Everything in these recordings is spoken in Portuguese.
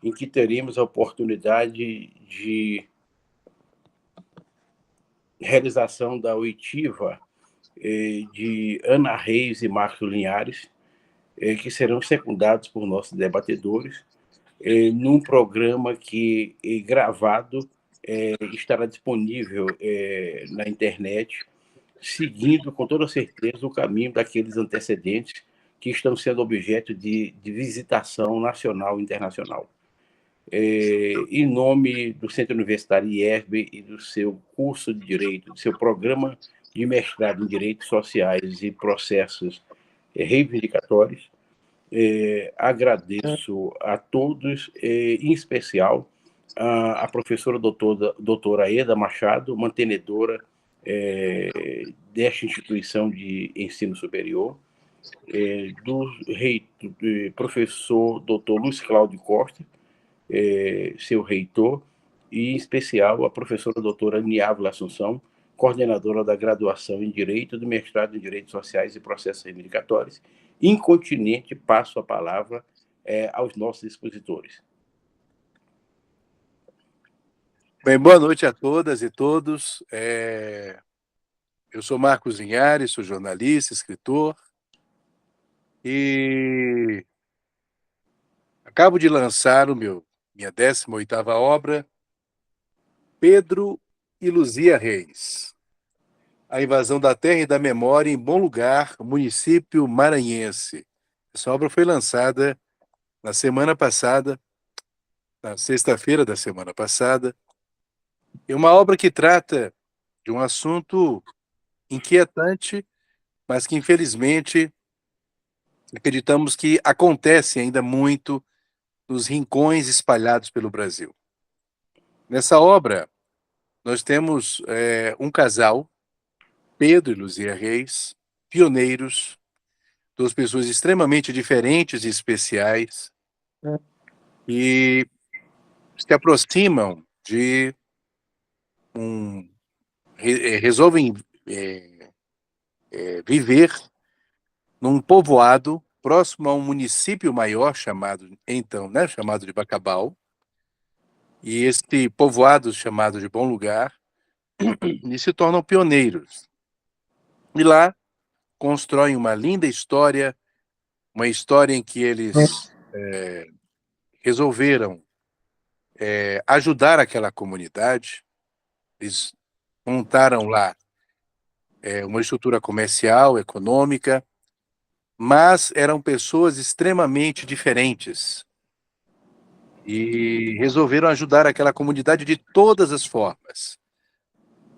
em que teremos a oportunidade de realização da oitiva de Ana Reis e Márcio Linhares, que serão secundados por nossos debatedores, num programa que, gravado, estará disponível na internet, seguindo com toda certeza o caminho daqueles antecedentes que estão sendo objeto de visitação nacional e internacional. Em nome do Centro Universitário IERB e do seu curso de Direito, do seu programa de mestrado em Direitos Sociais e Processos Reivindicatórios, agradeço a todos, em especial a professora doutora Eda Machado, mantenedora desta instituição de ensino superior, do professor doutor Luiz Cláudio Costa, seu reitor, e em especial a professora doutora Niávila Assunção, coordenadora da graduação em Direito, do mestrado em Direitos Sociais e Processos Reivindicatórios. Incontinente, passo a palavra aos nossos expositores. Bem, boa noite a todas e todos. Eu sou Marcos Linhares, sou jornalista, escritor, e acabo de lançar minha 18ª obra, Pedro e Luzia Reis, A Invasão da Terra e da Memória em Bom Lugar, município maranhense. Essa obra foi lançada na semana passada, na sexta-feira da semana passada. É uma obra que trata de um assunto inquietante, mas que, infelizmente, acreditamos que acontece ainda muito nos rincões espalhados pelo Brasil. Nessa obra, nós temos um casal, Pedro e Luzia Reis, pioneiros, duas pessoas extremamente diferentes e especiais, e se aproximam de resolvem viver num povoado próximo a um município maior chamado de Bacabal, e este povoado chamado de Bom Lugar, e se tornam pioneiros. E lá constroem uma linda história, uma história em que eles resolveram ajudar aquela comunidade. Eles montaram lá uma estrutura comercial, econômica, mas eram pessoas extremamente diferentes e resolveram ajudar aquela comunidade de todas as formas.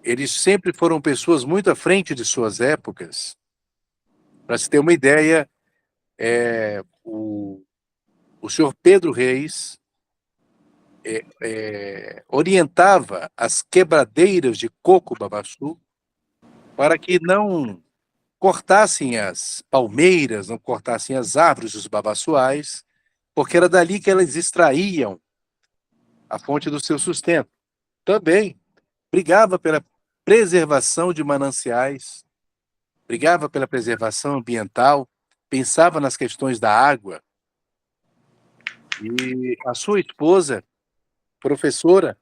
Eles sempre foram pessoas muito à frente de suas épocas. Para se ter uma ideia, o senhor Pedro Reis orientava as quebradeiras de coco-babaçu para que não cortassem as palmeiras, não cortassem as árvores dos babaçuais, porque era dali que elas extraíam a fonte do seu sustento. Também brigava pela preservação de mananciais, brigava pela preservação ambiental, pensava nas questões da água. E a sua esposa, professora,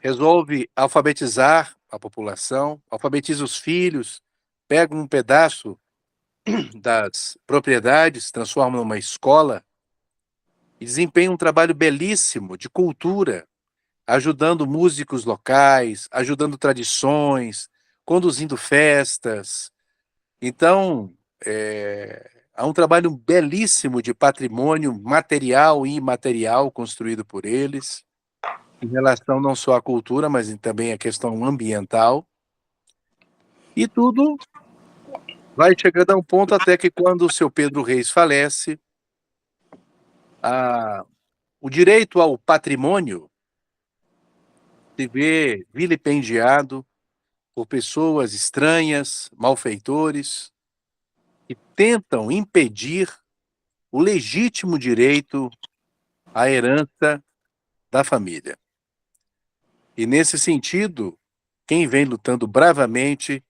resolve alfabetizar a população, alfabetiza os filhos, pega um pedaço das propriedades, transforma numa escola e desempenha um trabalho belíssimo de cultura, ajudando músicos locais, ajudando tradições, conduzindo festas. Então, há um trabalho belíssimo de patrimônio material e imaterial construído por eles, em relação não só à cultura, mas também à questão ambiental. E tudo vai chegando a um ponto até que, quando o seu Pedro Reis falece, o direito ao patrimônio se vê vilipendiado por pessoas estranhas, malfeitores, que tentam impedir o legítimo direito à herança da família. E, nesse sentido, quem vem lutando bravamente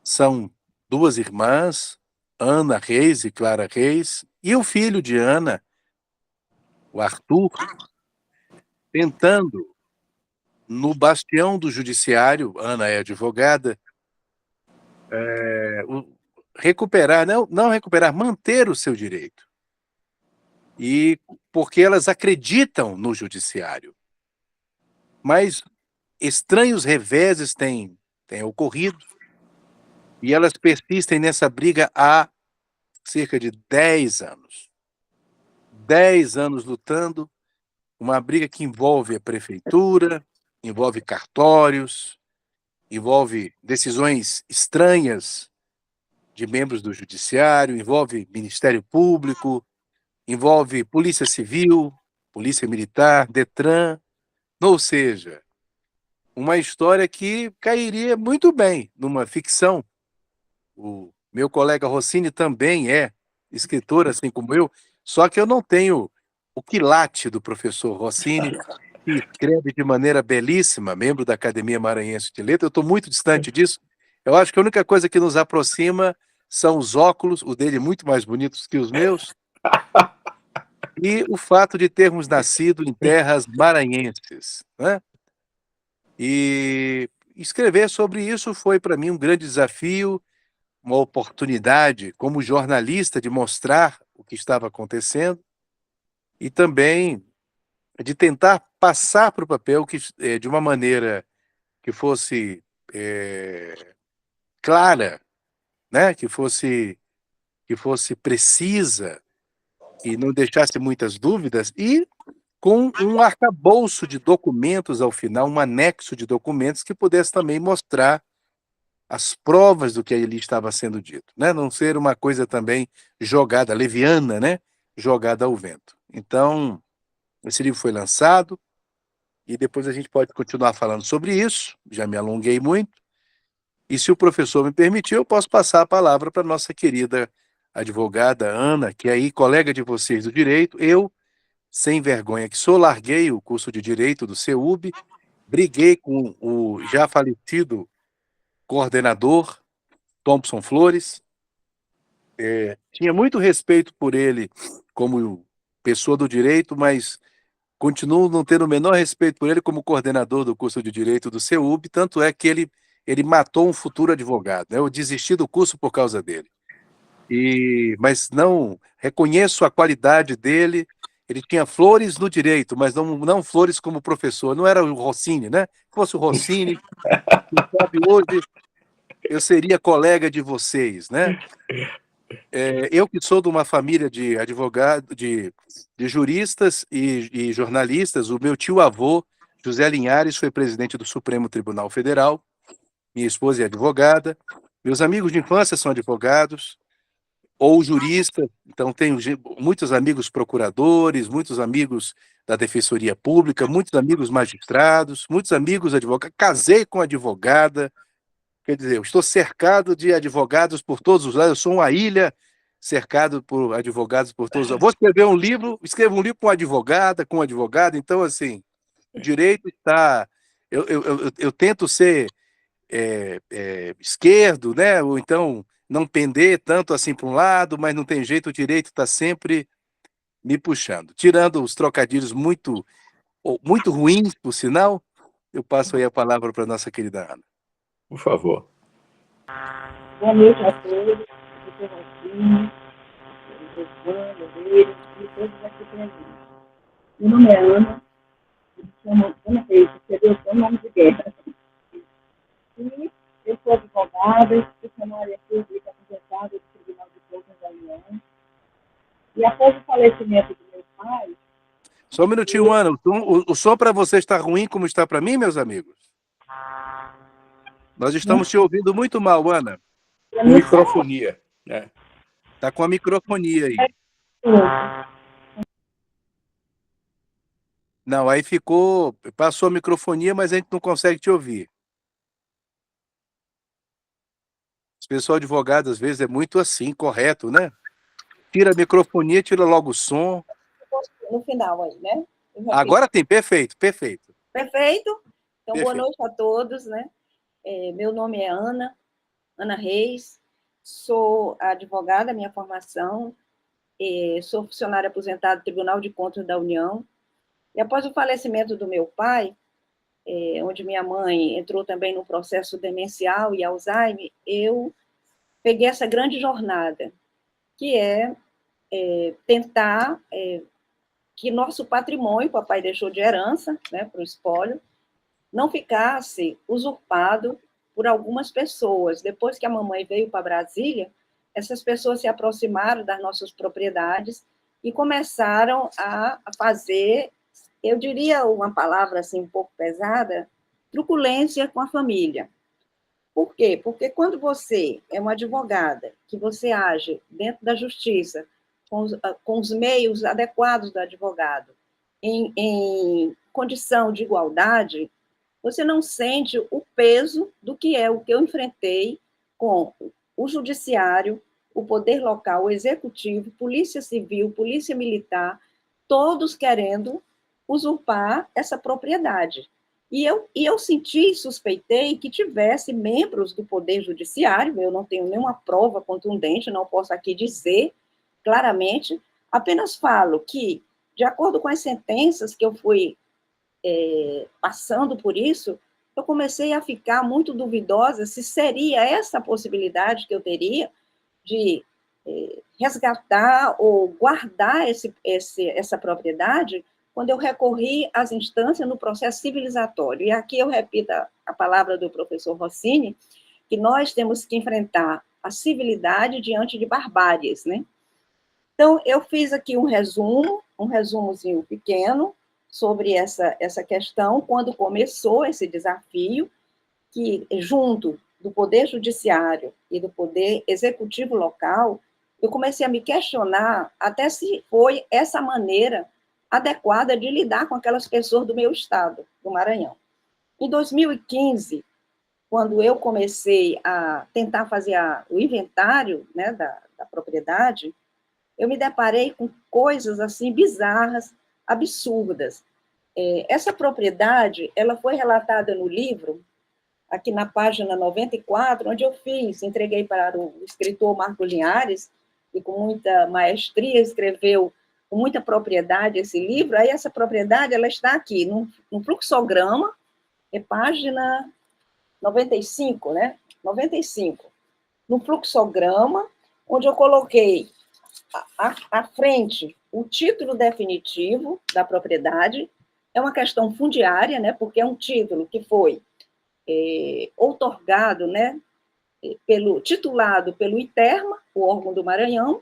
são duas irmãs, Ana Reis e Clara Reis, e o filho de Ana, o Arthur, tentando, no bastião do judiciário, Ana é advogada, recuperar, não recuperar, manter o seu direito. E porque elas acreditam no judiciário. Mas estranhos reveses têm ocorrido e elas persistem nessa briga há cerca de 10 anos. 10 anos lutando, uma briga que envolve a prefeitura, envolve cartórios, envolve decisões estranhas de membros do judiciário, envolve Ministério Público, envolve Polícia Civil, Polícia Militar, Detran, ou seja, uma história que cairia muito bem numa ficção. O meu colega Rossini também é escritor, assim como eu, só que eu não tenho o quilate do professor Rossini, que escreve de maneira belíssima, membro da Academia Maranhense de Letras. Eu estou muito distante disso. Eu acho que a única coisa que nos aproxima são os óculos, o dele muito mais bonitos que os meus, e o fato de termos nascido em terras maranhenses, né? E escrever sobre isso foi para mim um grande desafio, uma oportunidade como jornalista de mostrar o que estava acontecendo e também de tentar passar para o papel de uma maneira que fosse clara, né? Que fosse precisa e não deixasse muitas dúvidas e com um arcabouço de documentos ao final, um anexo de documentos que pudesse também mostrar as provas do que ali estava sendo dito, né? Não ser uma coisa também jogada, leviana, né? Jogada ao vento. Então, esse livro foi lançado e depois a gente pode continuar falando sobre isso, já me alonguei muito, e se o professor me permitir, eu posso passar a palavra para a nossa querida advogada Ana, que é aí colega de vocês do direito. Eu, sem vergonha que sou, larguei o curso de Direito do CEUB, briguei com o já falecido coordenador, Thompson Flores, tinha muito respeito por ele como pessoa do direito, mas continuo não tendo o menor respeito por ele como coordenador do curso de Direito do CEUB, tanto é que ele matou um futuro advogado, né? Eu desisti do curso por causa dele. Mas não reconheço a qualidade dele. Ele tinha flores no direito, mas não flores como professor. Não era o Rossini, né? Se fosse o Rossini, quem sabe hoje eu seria colega de vocês, né? Eu que sou de uma família de advogados, de juristas e jornalistas, o meu tio-avô, José Linhares, foi presidente do Supremo Tribunal Federal, minha esposa é advogada, meus amigos de infância são advogados, ou juristas, então tenho muitos amigos procuradores, muitos amigos da Defensoria Pública, muitos amigos magistrados, muitos amigos advogados, casei com advogada, quer dizer, eu estou cercado de advogados por todos os lados, eu sou uma ilha cercado por advogados por todos os lados. Vou escrever um livro, escrevo um livro com advogado, então, assim, o direito está... Eu tento ser esquerdo, né? Ou então não pender tanto assim para um lado, mas não tem jeito, o direito está sempre me puxando. Tirando os trocadilhos muito ruins, por sinal, eu passo aí a palavra para a nossa querida Ana. Por favor. Boa noite a todos, professor Rossini, professor Moreira e todos aqui presentes. Meu nome é Ana, me chamo Ana Reis, escreveu o nome de guerra. E eu sou advogada, funcionária pública aposentada do Tribunal de Contas da União. E após o falecimento do meu pai... Só um minutinho, Ana. O som para você está ruim como está para mim, meus amigos? Nós estamos te ouvindo muito mal, Ana. Microfonia, né? Está com a microfonia aí. Não, aí passou a microfonia, mas a gente não consegue te ouvir. Os pessoal advogado, às vezes, é muito assim, correto, né? Tira a microfonia, tira logo o som. No final aí, né? Agora tem, perfeito, perfeito. Perfeito? Então, Perfeito. Boa noite a todos, né? Meu nome é Ana Reis, sou advogada, minha formação, sou funcionária aposentada do Tribunal de Contas da União, e após o falecimento do meu pai, onde minha mãe entrou também no processo demencial e Alzheimer, eu peguei essa grande jornada, que é tentar que nosso patrimônio, papai deixou de herança, né, para o espólio, não ficasse usurpado por algumas pessoas. Depois que a mamãe veio para Brasília, essas pessoas se aproximaram das nossas propriedades e começaram a fazer, eu diria uma palavra assim um pouco pesada, truculência com a família. Por quê? Porque quando você é uma advogada, que você age dentro da justiça, com os meios adequados do advogado, em condição de igualdade, você não sente o peso do que é o que eu enfrentei com o judiciário, o poder local, o executivo, polícia civil, polícia militar, todos querendo usurpar essa propriedade. E eu senti e suspeitei que tivesse membros do Poder Judiciário, eu não tenho nenhuma prova contundente, não posso aqui dizer claramente, apenas falo que, de acordo com as sentenças que eu fui passando por isso, eu comecei a ficar muito duvidosa se seria essa a possibilidade que eu teria de resgatar ou guardar essa propriedade quando eu recorri às instâncias no processo civilizatório. E aqui eu repito a palavra do professor Rossini, que nós temos que enfrentar a civilidade diante de barbáries, né? Então, eu fiz aqui um resumozinho pequeno sobre essa questão, quando começou esse desafio, que junto do Poder Judiciário e do Poder Executivo local, eu comecei a me questionar até se foi essa maneira adequada de lidar com aquelas pessoas do meu estado, do Maranhão. Em 2015, quando eu comecei a tentar fazer o inventário, né, da propriedade, eu me deparei com coisas assim bizarras, absurdas. Essa propriedade, ela foi relatada no livro, aqui na página 94, onde eu entreguei para o escritor Marco Linhares, e com muita maestria escreveu com muita propriedade esse livro. Aí essa propriedade, ela está aqui, no fluxograma, página 95, né? 95. No fluxograma, onde eu coloquei à frente o título definitivo da propriedade. É uma questão fundiária, né? Porque é um título que foi outorgado, né? Titulado pelo ITERMA, o órgão do Maranhão,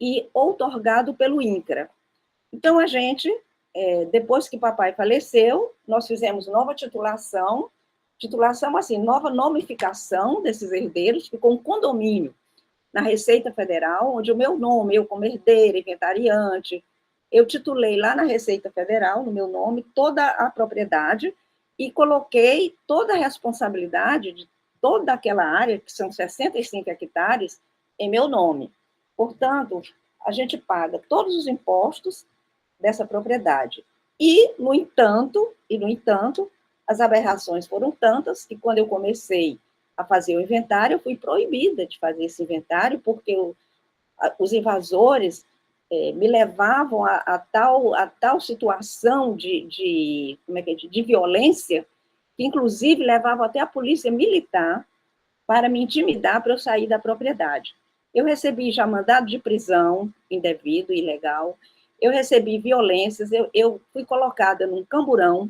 e outorgado pelo INCRA. Então, a gente, depois que papai faleceu, nós fizemos nova titulação assim, nova nomificação desses herdeiros, ficou um condomínio na Receita Federal, onde o meu nome, eu como herdeira, inventariante, eu titulei lá na Receita Federal, no meu nome, toda a propriedade, e coloquei toda a responsabilidade de toda aquela área, que são 65 hectares, em meu nome. Portanto, a gente paga todos os impostos dessa propriedade. E, no entanto, as aberrações foram tantas que, quando eu comecei a fazer o inventário, eu fui proibida de fazer esse inventário, porque os invasores me levavam a tal situação de violência, que inclusive levavam até a polícia militar para me intimidar para eu sair da propriedade. Eu recebi já mandado de prisão indevido, ilegal, eu recebi violências, eu fui colocada num camburão,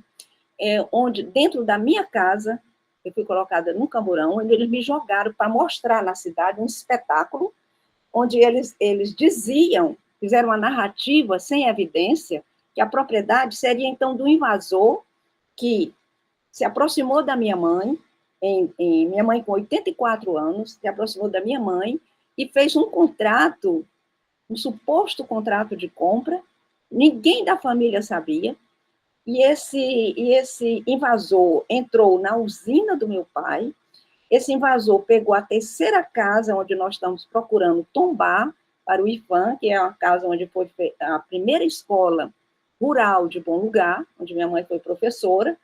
onde, dentro da minha casa, eu fui colocada num camburão, onde eles me jogaram para mostrar na cidade um espetáculo, onde eles diziam, fizeram uma narrativa sem evidência, que a propriedade seria, então, do invasor que se aproximou da minha mãe, minha mãe com 84 anos, se aproximou da minha mãe e fez um contrato, um suposto contrato de compra, ninguém da família sabia, e esse invasor entrou na usina do meu pai. Esse invasor pegou a terceira casa onde nós estamos procurando tombar para o IFAM, que é uma casa onde foi a primeira escola rural de Bom Lugar, onde minha mãe foi professora.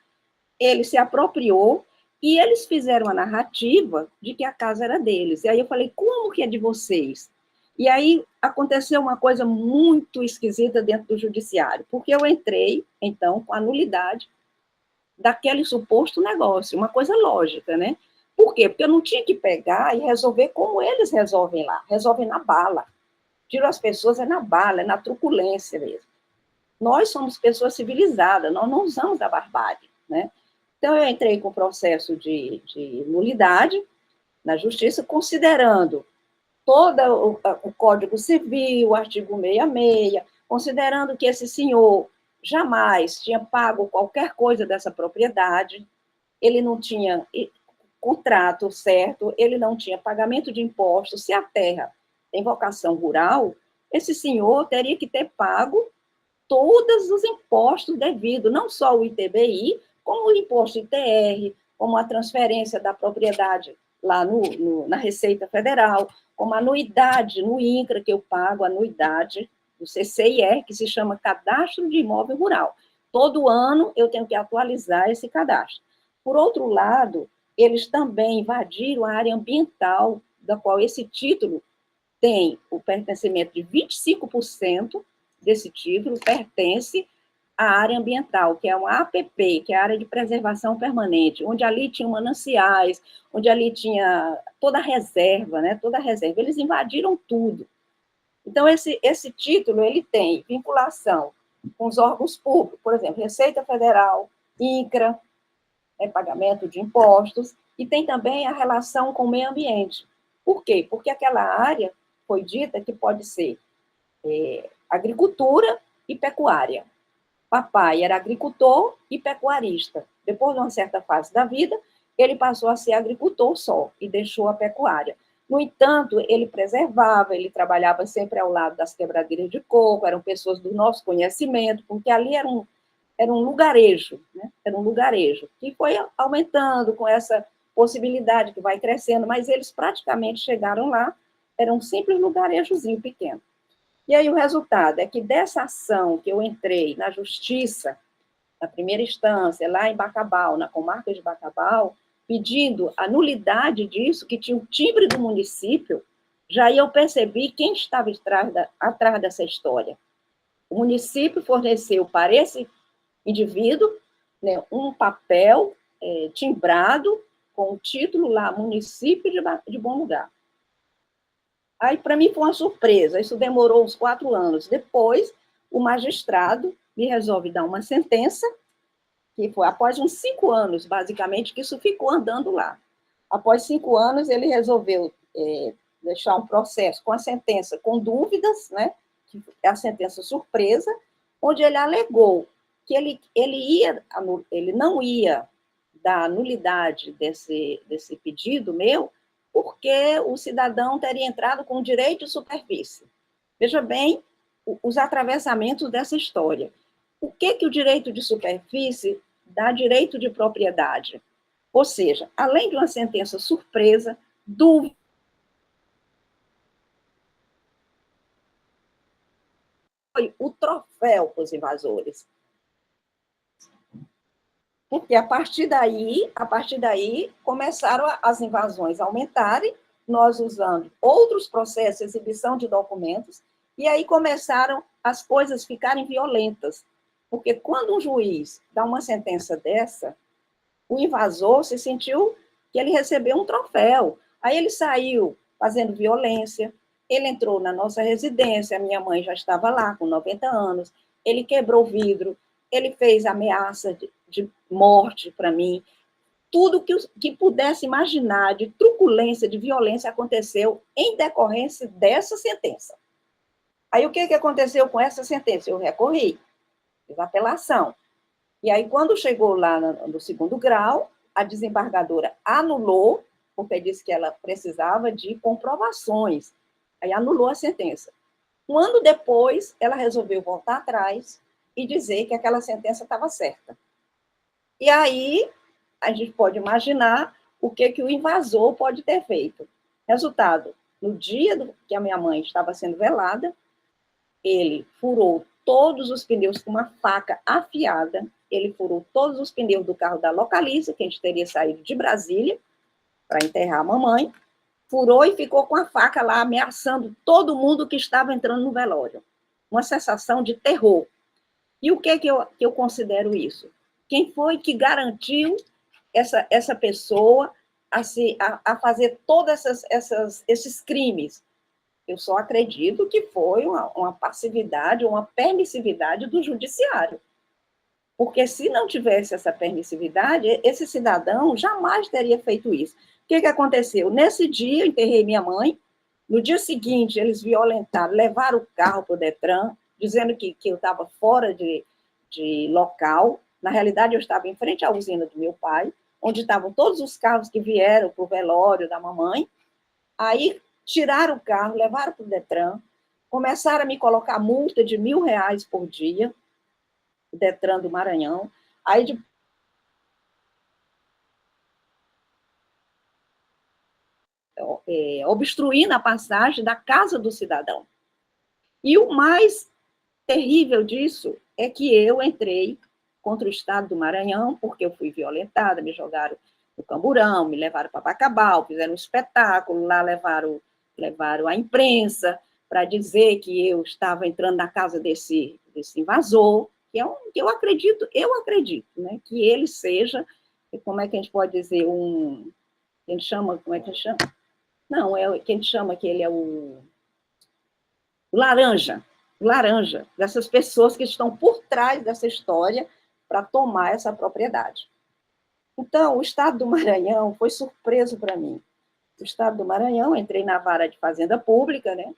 Ele se apropriou e eles fizeram a narrativa de que a casa era deles. E aí eu falei, como que é de vocês? E aí aconteceu uma coisa muito esquisita dentro do judiciário, porque eu entrei, então, com a nulidade daquele suposto negócio, uma coisa lógica, né? Por quê? Porque eu não tinha que pegar e resolver como eles resolvem lá, resolvem na bala. Tiram as pessoas é na bala, é na truculência mesmo. Nós somos pessoas civilizadas, nós não usamos a barbárie, né? Então, eu entrei com o processo de nulidade na justiça, considerando todo o Código Civil, o artigo 66, considerando que esse senhor jamais tinha pago qualquer coisa dessa propriedade, ele não tinha contrato certo, ele não tinha pagamento de impostos. Se a terra tem vocação rural, esse senhor teria que ter pago todos os impostos devidos, não só o ITBI, como o imposto ITR, como a transferência da propriedade lá na Receita Federal, como a anuidade no INCRA, que eu pago, a anuidade do CCIR, que se chama Cadastro de Imóvel Rural. Todo ano eu tenho que atualizar esse cadastro. Por outro lado, eles também invadiram a área ambiental, da qual esse título tem o pertencimento de 25% desse título, pertence à área ambiental, que é uma APP, que é a Área de Preservação Permanente, onde ali tinha mananciais, onde ali tinha toda a reserva, né? Toda a reserva. Eles invadiram tudo. Então, esse título, ele tem vinculação com os órgãos públicos, por exemplo, Receita Federal, INCRA, pagamento de impostos, e tem também a relação com o meio ambiente. Por quê? Porque aquela área foi dita que pode ser agricultura e pecuária. Papai era agricultor e pecuarista. Depois de uma certa fase da vida, ele passou a ser agricultor só e deixou a pecuária. No entanto, ele preservava, ele trabalhava sempre ao lado das quebradeiras de coco, eram pessoas do nosso conhecimento, porque ali era um lugarejo, né? Era um lugarejo, que foi aumentando com essa possibilidade que vai crescendo, mas eles praticamente chegaram lá, era um simples lugarejozinho pequeno. E aí o resultado é que dessa ação que eu entrei na justiça, na primeira instância, lá em Bacabal, na comarca de Bacabal, pedindo a nulidade disso, que tinha o timbre do município, já aí eu percebi quem estava atrás dessa história. O município forneceu para esse indivíduo, né, um papel timbrado com o título lá, município de Bom Lugar. Aí, para mim, foi uma surpresa. Isso demorou uns 4 anos. Depois, o magistrado me resolve dar uma sentença, que foi após uns 5 anos, basicamente, que isso ficou andando lá. Após 5 anos, ele resolveu deixar um processo com a sentença com dúvidas, né, que é a sentença surpresa, onde ele alegou que ele não ia dar nulidade desse pedido meu, porque o cidadão teria entrado com direito de superfície. Veja bem os atravessamentos dessa história. O que o direito de superfície dá direito de propriedade? Ou seja, além de uma sentença surpresa, dúvida, foi o troféu para os invasores. Porque a partir daí começaram as invasões a aumentarem, nós usando outros processos de exibição de documentos, e aí começaram as coisas ficarem violentas. Porque quando um juiz dá uma sentença dessa, o invasor se sentiu que ele recebeu um troféu. Aí ele saiu fazendo violência, ele entrou na nossa residência, a minha mãe já estava lá com 90 anos, ele quebrou vidro, ele fez ameaça de morte para mim. Tudo que pudesse imaginar de truculência, de violência, aconteceu em decorrência dessa sentença. Aí, o que aconteceu com essa sentença? Eu recorri, fiz apelação. E aí, quando chegou lá no 2º grau, a desembargadora anulou, porque disse que ela precisava de comprovações. Aí, anulou a sentença. Um ano depois, ela resolveu voltar atrás e dizer que aquela sentença estava certa. E aí, a gente pode imaginar o que o invasor pode ter feito. Resultado, no dia que a minha mãe estava sendo velada, ele furou todos os pneus com uma faca afiada, ele furou todos os pneus do carro da Localiza, que a gente teria saído de Brasília para enterrar a mamãe, furou e ficou com a faca lá ameaçando todo mundo que estava entrando no velório. Uma sensação de terror. E o que é que eu considero isso? Quem foi que garantiu essa pessoa a fazer todos esses crimes? Eu só acredito que foi uma passividade, uma permissividade do judiciário. Porque se não tivesse essa permissividade, esse cidadão jamais teria feito isso. O que aconteceu? Nesse dia, eu enterrei minha mãe. No dia seguinte, eles violentaram, levaram o carro para o Detran, dizendo que eu estava fora de local. Na realidade, eu estava em frente à usina do meu pai, onde estavam todos os carros que vieram para o velório da mamãe. Aí, tiraram o carro, levaram para o Detran, começaram a me colocar multa de R$1.000 por dia, o Detran do Maranhão. Aí, obstruindo a passagem da casa do cidadão. E o mais terrível disso é que eu entrei contra o Estado do Maranhão, porque eu fui violentada, me jogaram no Camburão, me levaram para Bacabal, fizeram um espetáculo, lá levaram a imprensa para dizer que eu estava entrando na casa desse invasor, que eu acredito, né, que ele seja, como é que a gente pode dizer, como é que a gente chama? Não, que a gente chama que ele é o laranja, dessas pessoas que estão por trás dessa história para tomar essa propriedade. Então, o Estado do Maranhão foi surpreso para mim. O Estado do Maranhão, entrei na vara de fazenda pública, né,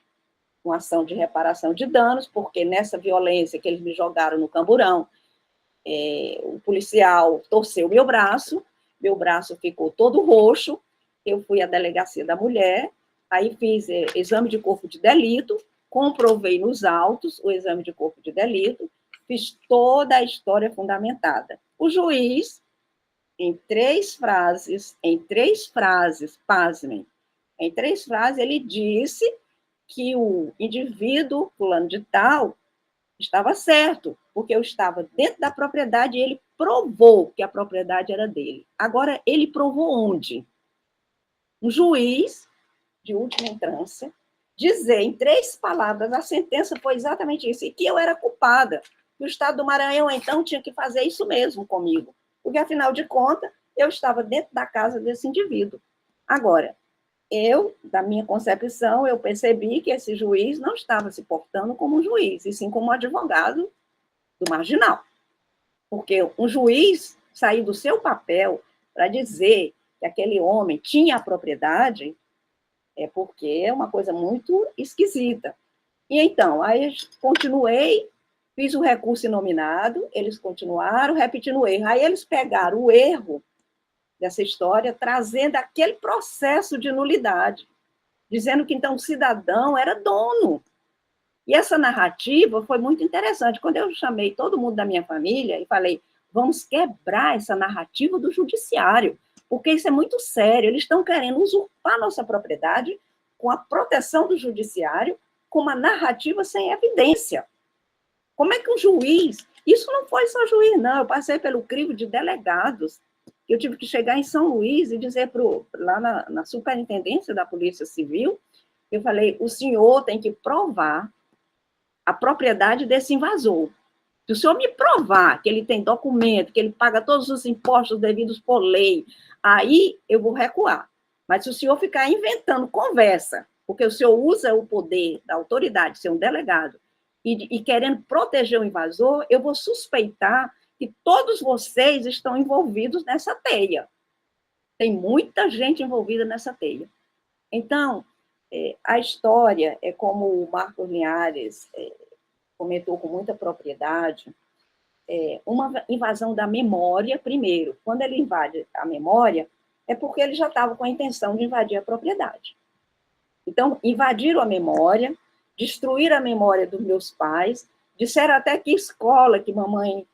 com ação de reparação de danos, porque nessa violência que eles me jogaram no Camburão, o policial torceu meu braço ficou todo roxo, eu fui à delegacia da mulher, aí fiz exame de corpo de delito, comprovei nos autos o exame de corpo de delito, fiz toda a história fundamentada. O juiz, em três frases, pasmem, em 3 frases, ele disse que o indivíduo, fulano de tal, estava certo, porque eu estava dentro da propriedade e ele provou que a propriedade era dele. Agora, ele provou onde? Um juiz de última instância dizer em 3 palavras, a sentença foi exatamente isso, e que eu era culpada, que o Estado do Maranhão, então, tinha que fazer isso mesmo comigo, porque, afinal de contas, eu estava dentro da casa desse indivíduo. Agora, da minha concepção, eu percebi que esse juiz não estava se portando como um juiz, e sim como um advogado do marginal. Porque um juiz sair do seu papel para dizer que aquele homem tinha a propriedade é porque é uma coisa muito esquisita. E então, aí continuei, fiz o recurso inominado, eles continuaram repetindo o erro. Aí eles pegaram o erro dessa história, trazendo aquele processo de nulidade, dizendo que, então, o cidadão era dono. E essa narrativa foi muito interessante. Quando eu chamei todo mundo da minha família e falei, vamos quebrar essa narrativa do judiciário, porque isso é muito sério, eles estão querendo usurpar nossa propriedade com a proteção do judiciário, com uma narrativa sem evidência. Como é que um juiz... Isso não foi só juiz, não, eu passei pelo crivo de delegados, eu tive que chegar em São Luís e dizer lá na superintendência da Polícia Civil, eu falei, o senhor tem que provar a propriedade desse invasor. Se o senhor me provar que ele tem documento, que ele paga todos os impostos devidos por lei, aí eu vou recuar. Mas se o senhor ficar inventando conversa, porque o senhor usa o poder da autoridade, ser um delegado, e querendo proteger o invasor, eu vou suspeitar que todos vocês estão envolvidos nessa teia. Tem muita gente envolvida nessa teia. Então, a história é como o Marcos Linhares comentou com muita propriedade, uma invasão da memória, primeiro. Quando ele invade a memória, é porque ele já estava com a intenção de invadir a propriedade. Então, invadiram a memória, destruíram a memória dos meus pais, disseram até que escola, que mamãe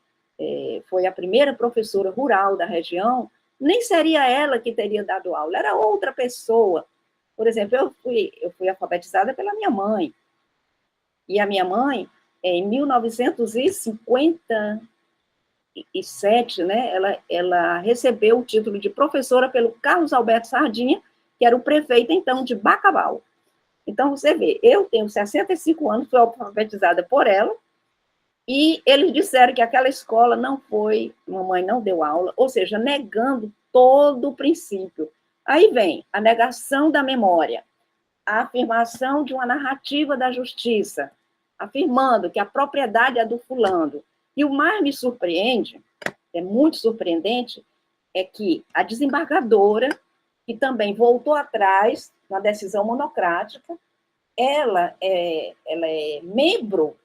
foi a primeira professora rural da região, nem seria ela que teria dado aula, era outra pessoa. Por exemplo, eu fui alfabetizada pela minha mãe, e a minha mãe, em 1957, né, ela recebeu o título de professora pelo Carlos Alberto Sardinha, que era o prefeito, então, de Bacabal. Então, você vê, eu tenho 65 anos, fui alfabetizada por ela, e eles disseram que aquela escola não foi, mamãe não deu aula, ou seja, negando todo o princípio. Aí vem a negação da memória, a afirmação de uma narrativa da justiça, afirmando que a propriedade é do fulano. E o mais me surpreende, é muito surpreendente, é que a desembargadora, que também voltou atrás na decisão monocrática, ela é membro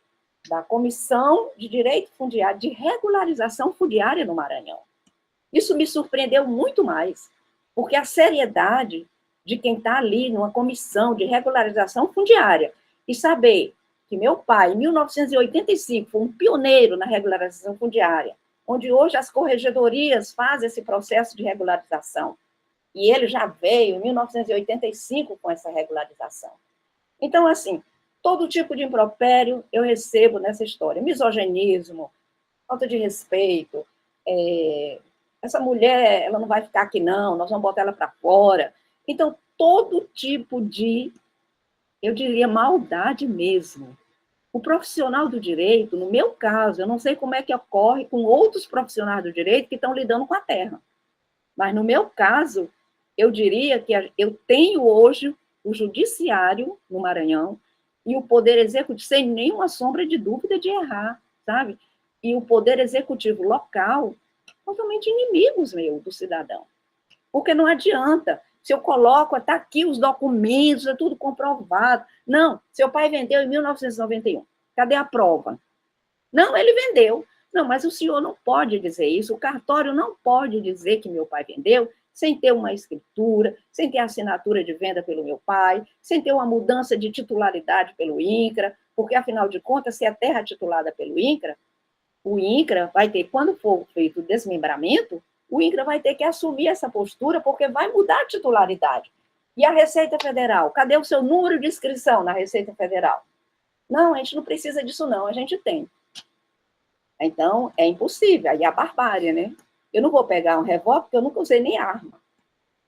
da Comissão de Direito Fundiário, de Regularização Fundiária no Maranhão. Isso me surpreendeu muito mais, porque a seriedade de quem está ali numa comissão de regularização fundiária e saber que meu pai, em 1985, foi um pioneiro na regularização fundiária, onde hoje as corregedorias fazem esse processo de regularização, e ele já veio em 1985 com essa regularização. Então, assim, todo tipo de impropério eu recebo nessa história. Misoginismo, falta de respeito, essa mulher, ela não vai ficar aqui não, nós vamos botar ela para fora. Então, todo tipo de, eu diria, maldade mesmo. O profissional do direito, no meu caso, eu não sei como é que ocorre com outros profissionais do direito que estão lidando com a terra, mas no meu caso, eu diria que eu tenho hoje o judiciário no Maranhão e o poder executivo, sem nenhuma sombra de dúvida de errar, sabe? E o poder executivo local, totalmente inimigos, do cidadão. Porque não adianta, se eu coloco, está aqui os documentos, é tudo comprovado. Não, seu pai vendeu em 1991. Cadê a prova? Não, ele vendeu. Não, mas o senhor não pode dizer isso, o cartório não pode dizer que meu pai vendeu sem ter uma escritura, sem ter assinatura de venda pelo meu pai, sem ter uma mudança de titularidade pelo INCRA, porque, afinal de contas, se é terra titulada pelo INCRA, o INCRA vai ter, quando for feito o desmembramento, o INCRA vai ter que assumir essa postura, porque vai mudar a titularidade. E a Receita Federal? Cadê o seu número de inscrição na Receita Federal? Não, a gente não precisa disso, não, a gente tem. Então, é impossível, aí é a barbárie, né? Eu não vou pegar um revólver, porque eu nunca usei nem arma.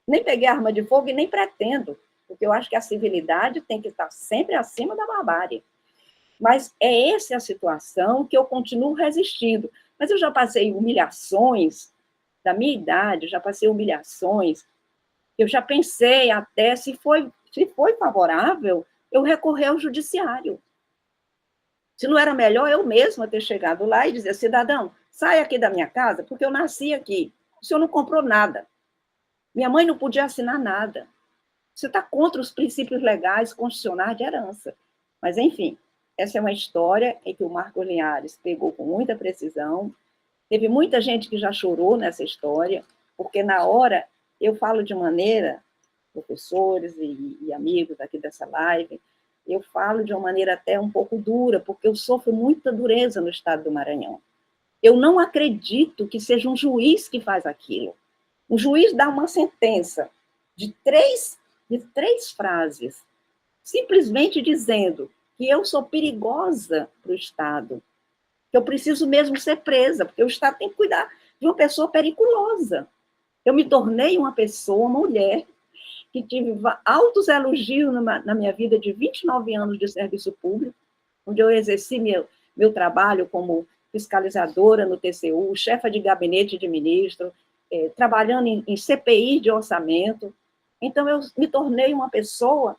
Nem peguei arma de fogo e nem pretendo, porque eu acho que a civilidade tem que estar sempre acima da barbárie. Mas é essa a situação que eu continuo resistindo. Mas eu já passei humilhações da minha idade, já passei humilhações, eu já pensei até, se foi favorável, eu recorrer ao judiciário. Se não era melhor eu mesma ter chegado lá e dizer, cidadão, sai aqui da minha casa, porque eu nasci aqui. O senhor não comprou nada. Minha mãe não podia assinar nada. Você está contra os princípios legais constitucionais de herança. Mas, enfim, essa é uma história em que o Marcos Linhares pegou com muita precisão. Teve muita gente que já chorou nessa história, porque na hora eu falo de maneira, professores e amigos aqui dessa live, eu falo de uma maneira até um pouco dura, porque eu sofro muita dureza no estado do Maranhão. Eu não acredito que seja um juiz que faz aquilo. Um juiz dá uma sentença de três frases, simplesmente dizendo que eu sou perigosa para o Estado, que eu preciso mesmo ser presa, porque o Estado tem que cuidar de uma pessoa periculosa. Eu me tornei uma pessoa, uma mulher, que tive altos elogios na minha vida de 29 anos de serviço público, onde eu exerci meu trabalho como fiscalizadora no TCU, chefa de gabinete de ministro, trabalhando em CPI de orçamento. Então, eu me tornei uma pessoa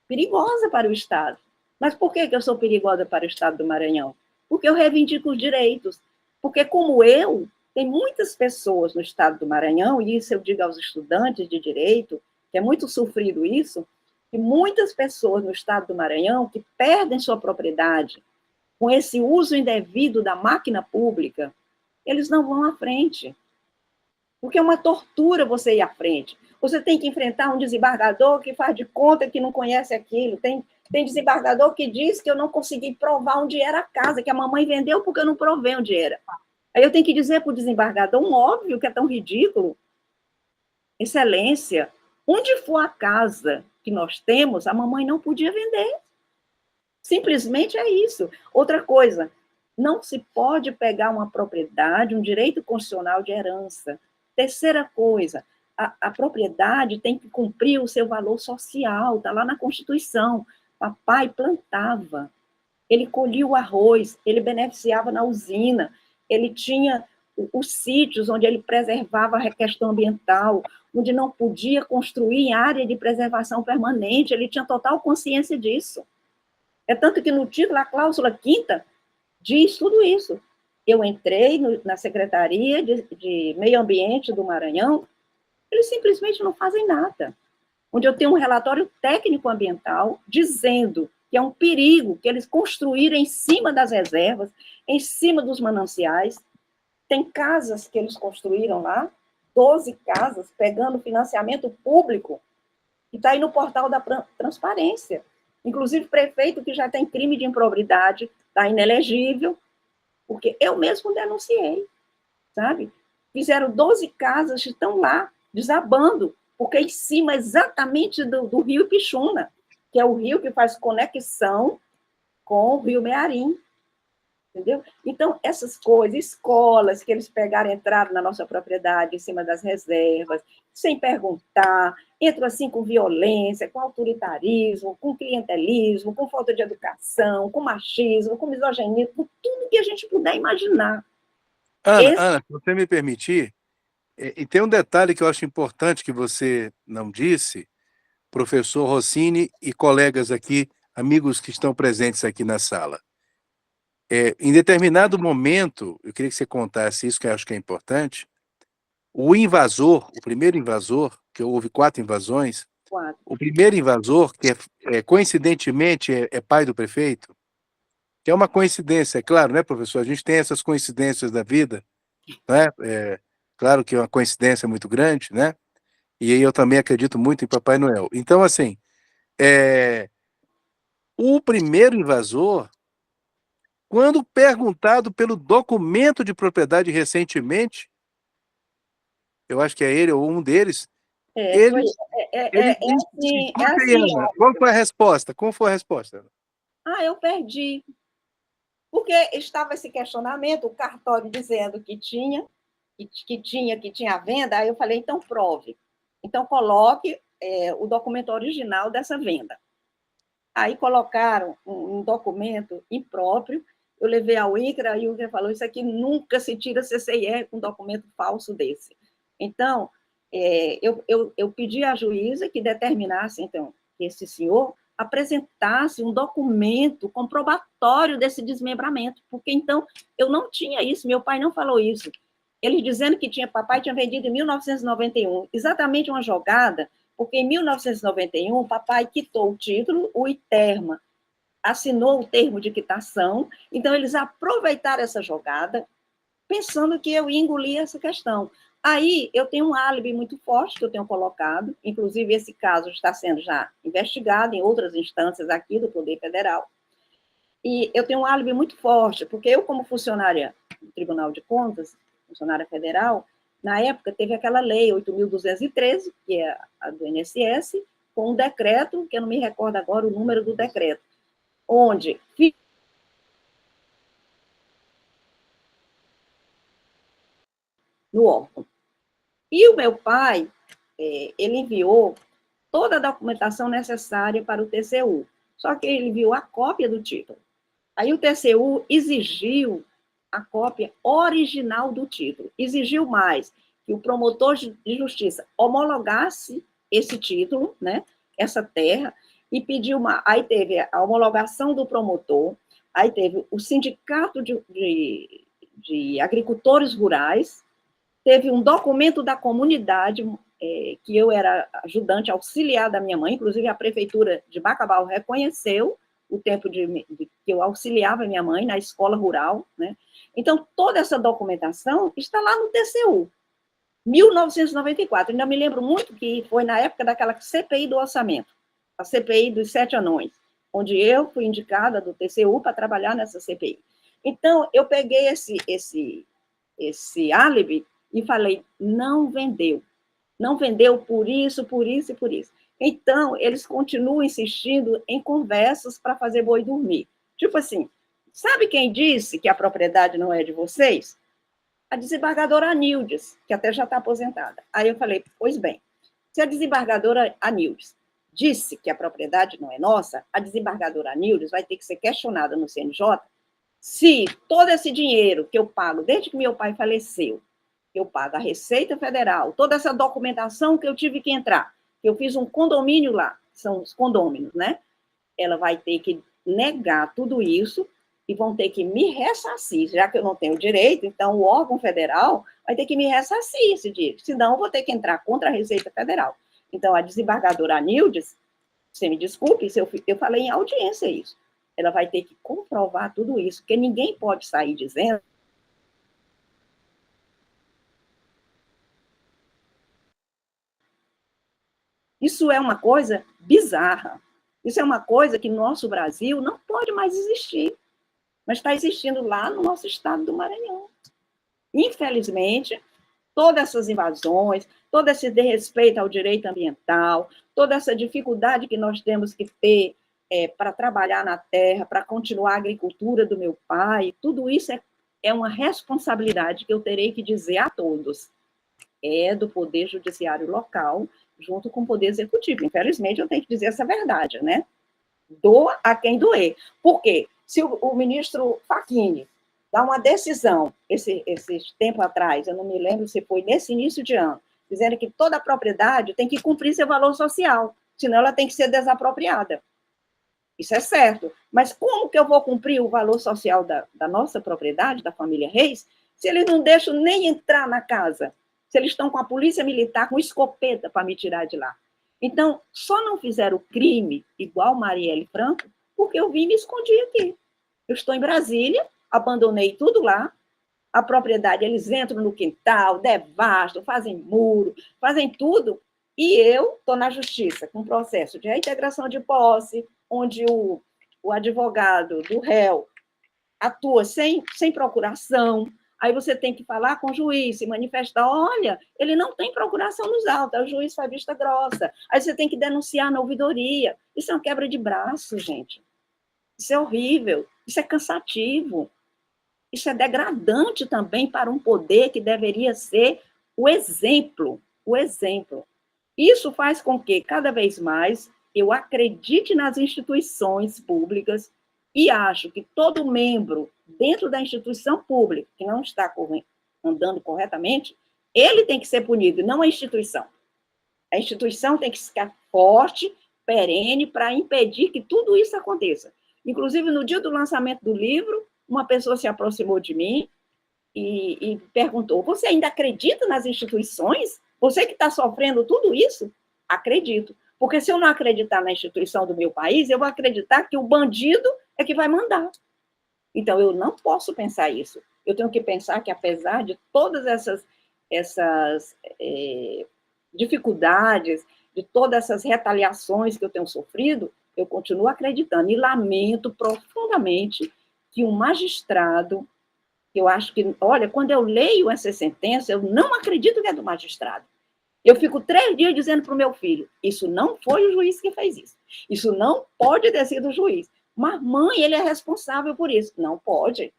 perigosa para o Estado. Mas por que eu sou perigosa para o Estado do Maranhão? Porque eu reivindico os direitos. Porque, como eu, tem muitas pessoas no Estado do Maranhão, e isso eu digo aos estudantes de direito, que é muito sofrido isso, que muitas pessoas no Estado do Maranhão que perdem sua propriedade com esse uso indevido da máquina pública, eles não vão à frente. Porque é uma tortura você ir à frente. Você tem que enfrentar um desembargador que faz de conta que não conhece aquilo. Tem desembargador que diz que eu não consegui provar onde era a casa, que a mamãe vendeu porque eu não provei onde era. Aí eu tenho que dizer para o desembargador um óbvio que é tão ridículo. Excelência, onde for a casa que nós temos, a mamãe não podia vender. Simplesmente é isso. Outra coisa, não se pode pegar uma propriedade, um direito constitucional de herança. Terceira coisa, a propriedade tem que cumprir o seu valor social, está lá na Constituição. Papai plantava, ele colhia o arroz, ele beneficiava na usina, ele tinha os sítios onde ele preservava a questão ambiental, onde não podia construir em área de preservação permanente, ele tinha total consciência disso. É tanto que no título, a cláusula 5ª diz tudo isso. Eu entrei na Secretaria de Meio Ambiente do Maranhão, eles simplesmente não fazem nada. Onde eu tenho um relatório técnico-ambiental dizendo que é um perigo que eles construíram em cima das reservas, em cima dos mananciais. Tem casas que eles construíram lá, 12 casas, pegando financiamento público, que está aí no portal da transparência. Inclusive, prefeito que já tem crime de improbidade, está inelegível, porque eu mesmo denunciei, sabe? Fizeram 12 casas que estão lá, desabando, porque é em cima exatamente do rio Ipixuna, que é o rio que faz conexão com o rio Mearim, entendeu? Então, essas coisas, escolas que eles pegaram, entraram na nossa propriedade, em cima das reservas, sem perguntar, entram assim com violência, com autoritarismo, com clientelismo, com falta de educação, com machismo, com misoginia, com tudo que a gente puder imaginar. Ana, se você me permitir, e tem um detalhe que eu acho importante que você não disse, professor Rossini e colegas aqui, amigos que estão presentes aqui na sala. Em determinado momento, eu queria que você contasse isso, que eu acho que é importante, o invasor, o primeiro invasor, que houve 4 invasões, 4. o primeiro invasor, que coincidentemente é pai do prefeito, que é uma coincidência, é claro, né, professor? A gente tem essas coincidências da vida, né? Claro que é uma coincidência muito grande, né? E aí eu também acredito muito em Papai Noel. Então, assim, o primeiro invasor, quando perguntado pelo documento de propriedade recentemente, eu acho que é ele ou um deles, ele assim, Ana, qual foi a resposta? Como foi a resposta? Eu perdi. Porque estava esse questionamento, o cartório dizendo que tinha à venda, aí eu falei, então prove. Então coloque o documento original dessa venda. Aí colocaram um documento impróprio, eu levei ao INCRA, e o INCRA falou, isso aqui nunca se tira CCIE com um documento falso desse. Então, eu pedi à juíza que determinasse, então, que esse senhor apresentasse um documento comprobatório desse desmembramento, porque, então, eu não tinha isso, meu pai não falou isso. Ele dizendo que papai tinha vendido em 1991, exatamente uma jogada, porque em 1991, papai quitou o título, o ITERMA assinou o termo de quitação, então eles aproveitaram essa jogada, pensando que eu ia engolir essa questão. Aí eu tenho um álibi muito forte que eu tenho colocado, inclusive esse caso está sendo já investigado em outras instâncias aqui do Poder Federal, e eu tenho um álibi muito forte, porque eu, como funcionária do Tribunal de Contas, funcionária federal, na época teve aquela lei 8.213, que é a do INSS, com um decreto, que eu não me recordo agora o número do decreto, onde no órgão. E o meu pai, ele enviou toda a documentação necessária para o TCU, só que ele enviou a cópia do título. Aí o TCU exigiu a cópia original do título, exigiu mais, que o promotor de justiça homologasse esse título, né, essa terra, e pediu aí teve a homologação do promotor, aí teve o sindicato de agricultores rurais, teve um documento da comunidade, que eu era ajudante auxiliar da minha mãe, inclusive a prefeitura de Bacabal reconheceu o tempo que eu auxiliava minha mãe na escola rural, né? Então, toda essa documentação está lá no TCU, 1994. Ainda me lembro muito que foi na época daquela CPI do orçamento, a CPI dos 7 anões, onde eu fui indicada do TCU para trabalhar nessa CPI. Então, eu peguei esse álibi e falei, não vendeu por isso, por isso e por isso. Então, eles continuam insistindo em conversas para fazer boi dormir. Tipo assim, sabe quem disse que a propriedade não é de vocês? a desembargadora Anildes, que até já está aposentada. Aí eu falei, pois bem, se a desembargadora Anildes disse que a propriedade não é nossa, a desembargadora Anildes vai ter que ser questionada no CNJ se todo esse dinheiro que eu pago, desde que meu pai faleceu, eu pago a Receita Federal, toda essa documentação que eu tive que entrar, que eu fiz um condomínio lá, são os condôminos, né? Ela vai ter que negar tudo isso e vão ter que me ressarcir, já que eu não tenho direito, então o órgão federal vai ter que me ressarcir esse dinheiro, senão eu vou ter que entrar contra a Receita Federal. Então, a desembargadora Anildes, você me desculpe se eu falei em audiência isso, ela vai ter que comprovar tudo isso, porque ninguém pode sair dizendo isso é uma coisa bizarra. Isso é uma coisa que no nosso Brasil não pode mais existir, mas está existindo lá no nosso estado do Maranhão. Infelizmente, todas essas invasões, todo esse desrespeito ao direito ambiental, toda essa dificuldade que nós temos que ter para trabalhar na terra, para continuar a agricultura do meu pai, tudo isso é uma responsabilidade que eu terei que dizer a todos. É do Poder Judiciário local, junto com o Poder Executivo. Infelizmente, eu tenho que dizer essa verdade, né? Doa a quem doer. Por quê? Se o ministro Facchini dá uma decisão, esse tempo atrás, eu não me lembro se foi nesse início de ano, dizendo que toda a propriedade tem que cumprir seu valor social, senão ela tem que ser desapropriada. Isso é certo. Mas como que eu vou cumprir o valor social da nossa propriedade, da família Reis, se eles não deixam nem entrar na casa? Se eles estão com a polícia militar com escopeta para me tirar de lá. Então, só não fizeram o crime igual Marielle Franco, porque eu vim e me escondi aqui. Eu estou em Brasília, abandonei tudo lá, a propriedade, eles entram no quintal, devastam, fazem muro, fazem tudo, e eu estou na justiça, com um processo de reintegração de posse, onde o advogado do réu atua sem procuração. Aí você tem que falar com o juiz, se manifestar, olha, ele não tem procuração nos autos, o juiz faz vista grossa. Aí você tem que denunciar na ouvidoria. Isso é uma quebra de braço, gente. Isso é horrível, isso é cansativo. Isso é degradante também para um poder que deveria ser o exemplo. O exemplo. Isso faz com que, cada vez mais, eu acredite nas instituições públicas e acho que todo membro dentro da instituição pública que não está andando corretamente, ele tem que ser punido, não a instituição. A instituição tem que ficar forte, perene, para impedir que tudo isso aconteça. Inclusive, no dia do lançamento do livro, uma pessoa se aproximou de mim e perguntou, você ainda acredita nas instituições? Você que está sofrendo tudo isso? Acredito. Porque se eu não acreditar na instituição do meu país, eu vou acreditar que o bandido é que vai mandar. Então, eu não posso pensar isso. Eu tenho que pensar que, apesar de todas essas dificuldades, de todas essas retaliações que eu tenho sofrido, eu continuo acreditando e lamento profundamente que um magistrado, eu acho que, olha, quando eu leio essa sentença, eu não acredito que é do magistrado. Eu fico 3 dias dizendo para o meu filho, isso não foi o juiz que fez isso. Isso não pode ter sido o juiz. Mas, mãe, ele é responsável por isso. Não pode.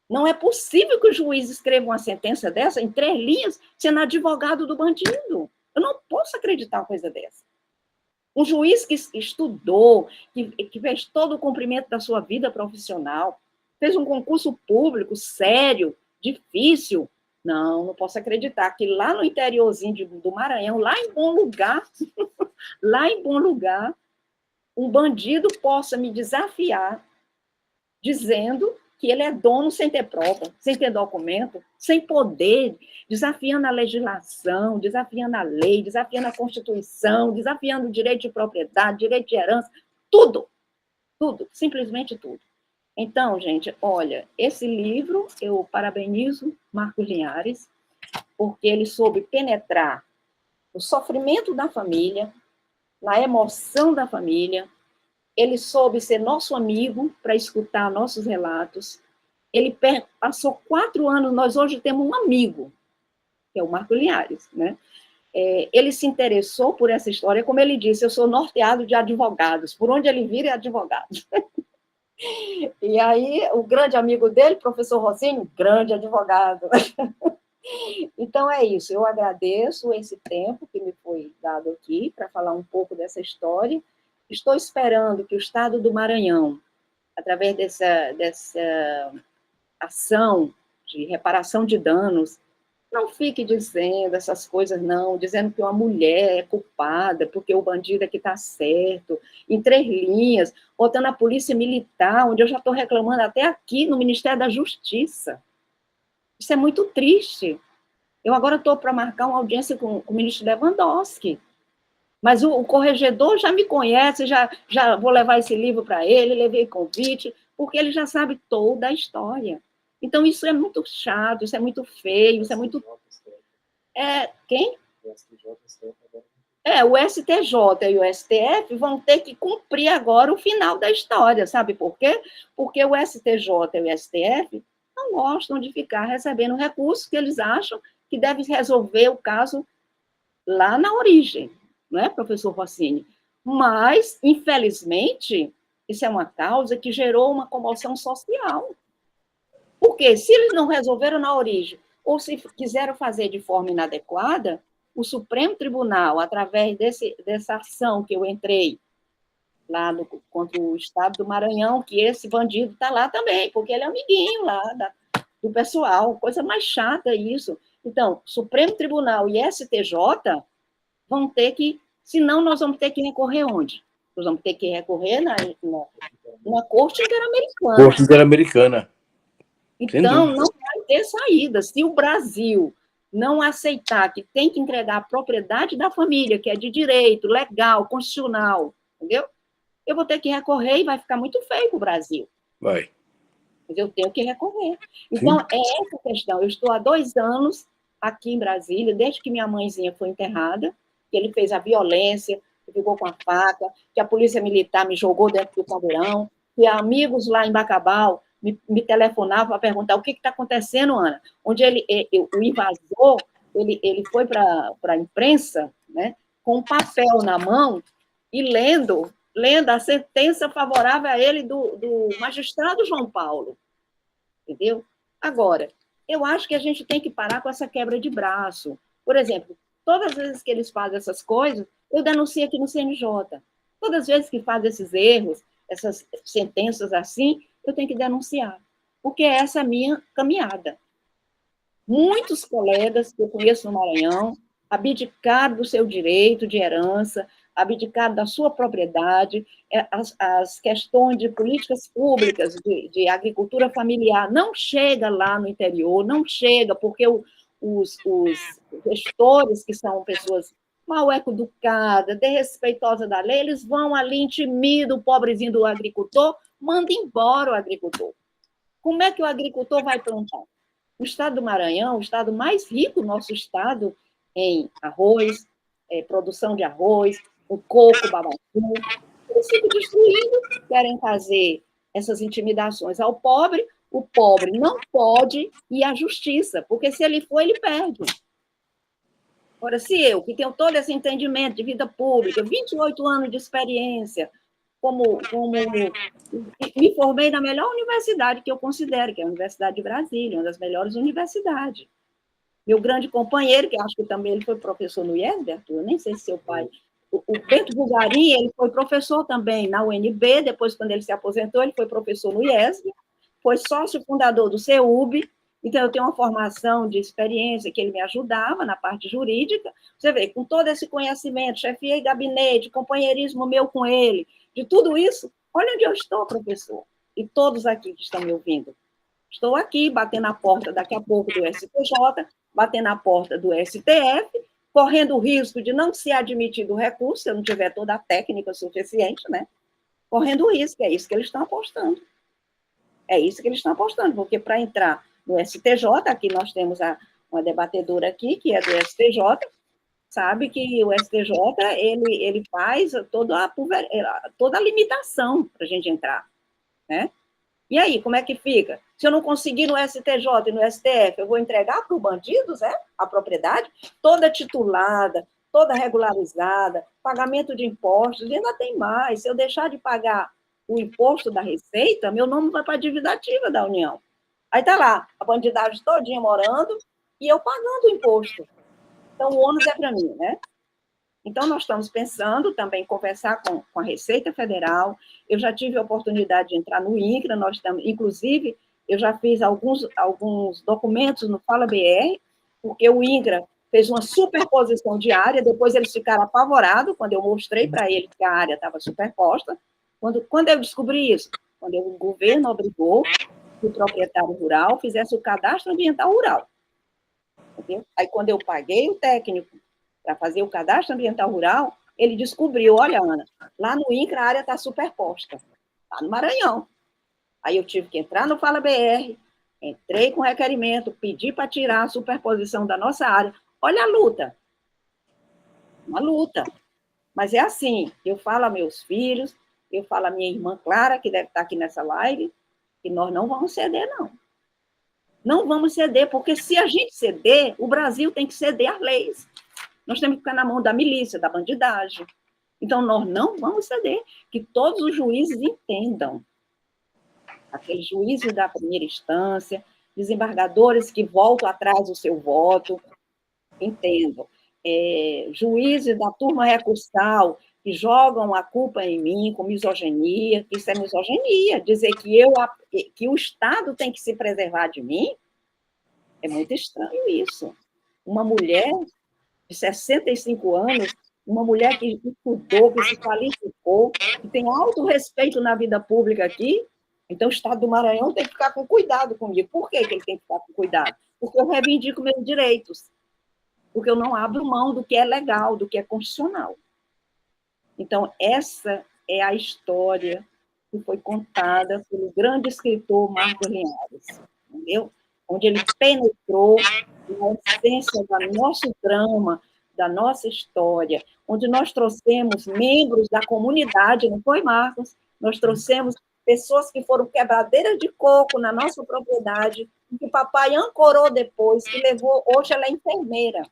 Não é possível que o juiz escreva uma sentença dessa em 3 linhas, sendo advogado do bandido. Eu não posso acreditar uma coisa dessa. Um juiz que estudou, que fez todo o cumprimento da sua vida profissional, fez um concurso público sério, difícil. Não posso acreditar que lá no interiorzinho do Maranhão, lá em Bom Lugar, lá em Bom Lugar, um bandido possa me desafiar, dizendo que ele é dono sem ter prova, sem ter documento, sem poder, desafiando a legislação, desafiando a lei, desafiando a Constituição, desafiando o direito de propriedade, direito de herança, tudo, simplesmente tudo. Então, gente, olha, esse livro, eu parabenizo Marcos Linhares, porque ele soube penetrar no sofrimento da família, na emoção da família, ele soube ser nosso amigo para escutar nossos relatos, ele passou 4 anos, nós hoje temos um amigo, que é o Marcos Linhares, né? Ele se interessou por essa história, como ele disse, eu sou norteado de advogados, por onde ele vira é advogado. E aí, o grande amigo dele, professor Rossini, grande advogado. Então, é isso. Eu agradeço esse tempo que me foi dado aqui para falar um pouco dessa história. Estou esperando que o Estado do Maranhão, através dessa ação de reparação de danos, não fique dizendo essas coisas, não, dizendo que uma mulher é culpada, porque o bandido é que está certo, em 3 linhas, botando a polícia militar, onde eu já estou reclamando até aqui no Ministério da Justiça. Isso é muito triste. Eu agora estou para marcar uma audiência com o ministro Lewandowski, mas o corregedor já me conhece, já vou levar esse livro para ele, levei convite, porque ele já sabe toda a história. Então, isso é muito chato, isso é muito feio, isso é muito... Quem? O STJ e o STF vão ter que cumprir agora o final da história, sabe por quê? Porque o STJ e o STF não gostam de ficar recebendo recursos que eles acham que devem resolver o caso lá na origem, não é, professor Rossini? Mas, infelizmente, isso é uma causa que gerou uma comoção social. Porque se eles não resolveram na origem, ou se quiseram fazer de forma inadequada, o Supremo Tribunal, através dessa ação que eu entrei lá contra o Estado do Maranhão, que esse bandido está lá também, porque ele é amiguinho lá do pessoal, coisa mais chata isso. Então, Supremo Tribunal e STJ vão ter que, senão nós vamos ter que recorrer onde? Nós vamos ter que recorrer na Corte Interamericana. Corte Interamericana. Então, não vai ter saída. Se o Brasil não aceitar que tem que entregar a propriedade da família, que é de direito, legal, constitucional, entendeu? Eu vou ter que recorrer e vai ficar muito feio para o Brasil. Vai. Mas eu tenho que recorrer. Então, é essa a questão. Eu estou há 2 anos aqui em Brasília, desde que minha mãezinha foi enterrada, que ele fez a violência, que ficou com a faca, que a polícia militar me jogou dentro do caldeirão, que amigos lá em Bacabal me telefonavam para perguntar o que está acontecendo, Ana. Onde o invasor, ele foi para a imprensa, né, com um papel na mão e lendo a sentença favorável a ele do magistrado João Paulo. Entendeu? Agora, eu acho que a gente tem que parar com essa quebra de braço. Por exemplo, todas as vezes que eles fazem essas coisas, eu denuncio aqui no CNJ. Todas as vezes que fazem esses erros, essas sentenças assim, eu tenho que denunciar, porque essa é a minha caminhada. Muitos colegas que eu conheço no Maranhão abdicaram do seu direito de herança, abdicaram da sua propriedade, as questões de políticas públicas, de agricultura familiar, não chega lá no interior, não chega, porque os gestores, que são pessoas mal educadas, desrespeitosas da lei, eles vão ali, intimidam o pobrezinho do agricultor, mandam embora o agricultor. Como é que o agricultor vai plantar? O estado do Maranhão, o estado mais rico do nosso estado em arroz, produção de arroz, o coco, babacu, eles ficam destruindo, querem fazer essas intimidações ao pobre, o pobre não pode ir à justiça, porque se ele for, ele perde. Agora, se eu, que tenho todo esse entendimento de vida pública, 28 anos de experiência, como me formei na melhor universidade que eu considero, que é a Universidade de Brasília, uma das melhores universidades. Meu grande companheiro, que acho que também ele foi professor no IESB, Arthur, eu nem sei se seu pai... O Bento Bulgarin, ele foi professor também na UNB, depois, quando ele se aposentou, ele foi professor no IESB, foi sócio fundador do CEUB, então eu tenho uma formação de experiência que ele me ajudava na parte jurídica. Você vê, com todo esse conhecimento, chefiei gabinete, companheirismo meu com ele, de tudo isso, olha onde eu estou, professor, e todos aqui que estão me ouvindo. Estou aqui, batendo na porta, daqui a pouco, do STJ, batendo na porta do STF, correndo o risco de não ser admitido o recurso, se eu não tiver toda a técnica suficiente, né? Correndo o risco, é isso que eles estão apostando. É isso que eles estão apostando, porque para entrar no STJ, aqui nós temos uma debatedora aqui, que é do STJ, sabe que o STJ, ele faz toda a limitação para a gente entrar, né? E aí, como é que fica? Se eu não conseguir no STJ e no STF, eu vou entregar para os bandidos, a propriedade? Toda titulada, toda regularizada, pagamento de impostos, e ainda tem mais. Se eu deixar de pagar o imposto da Receita, meu nome vai para a dívida ativa da União. Aí está lá, a bandidagem todinha morando e eu pagando o imposto. Então, o ônus é para mim, né? Então, nós estamos pensando também em conversar com a Receita Federal. Eu já tive a oportunidade de entrar no INCRA, nós estamos, inclusive, eu já fiz alguns documentos no Fala BR, porque o INCRA fez uma superposição de área, depois eles ficaram apavorados quando eu mostrei para eles que a área estava superposta. Quando eu descobri isso? Quando o governo obrigou que o proprietário rural fizesse o cadastro ambiental rural. Entendeu? Aí, quando eu paguei o técnico para fazer o cadastro ambiental rural, ele descobriu, olha, Ana, lá no INCRA a área está superposta, está no Maranhão. Aí eu tive que entrar no Fala BR, entrei com requerimento, pedi para tirar a superposição da nossa área. Olha a luta. Uma luta. Mas é assim, eu falo a meus filhos, eu falo a minha irmã Clara, que deve estar aqui nessa live, que nós não vamos ceder, não. Não vamos ceder, porque se a gente ceder, o Brasil tem que ceder às leis. Nós temos que ficar na mão da milícia, da bandidagem. Então, nós não vamos ceder. Que todos os juízes entendam. Aqueles juízes da primeira instância, desembargadores que voltam atrás do seu voto, entendam. Juízes da turma recursal, que jogam a culpa em mim com misoginia, que isso é misoginia. Dizer que o Estado tem que se preservar de mim, é muito estranho isso. Uma mulher de 65 anos, uma mulher que estudou, que se qualificou, que tem alto respeito na vida pública aqui, então o Estado do Maranhão tem que ficar com cuidado comigo. Por que ele tem que ficar com cuidado? Porque eu reivindico meus direitos, porque eu não abro mão do que é legal, do que é constitucional. Então, essa é a história que foi contada pelo grande escritor Marcos Linhares, entendeu? Onde ele penetrou na essência do nosso drama, da nossa história, onde nós trouxemos membros da comunidade, não foi, Marcos? Nós trouxemos pessoas que foram quebradeiras de coco na nossa propriedade, que o papai ancorou depois, que levou, hoje ela é enfermeira,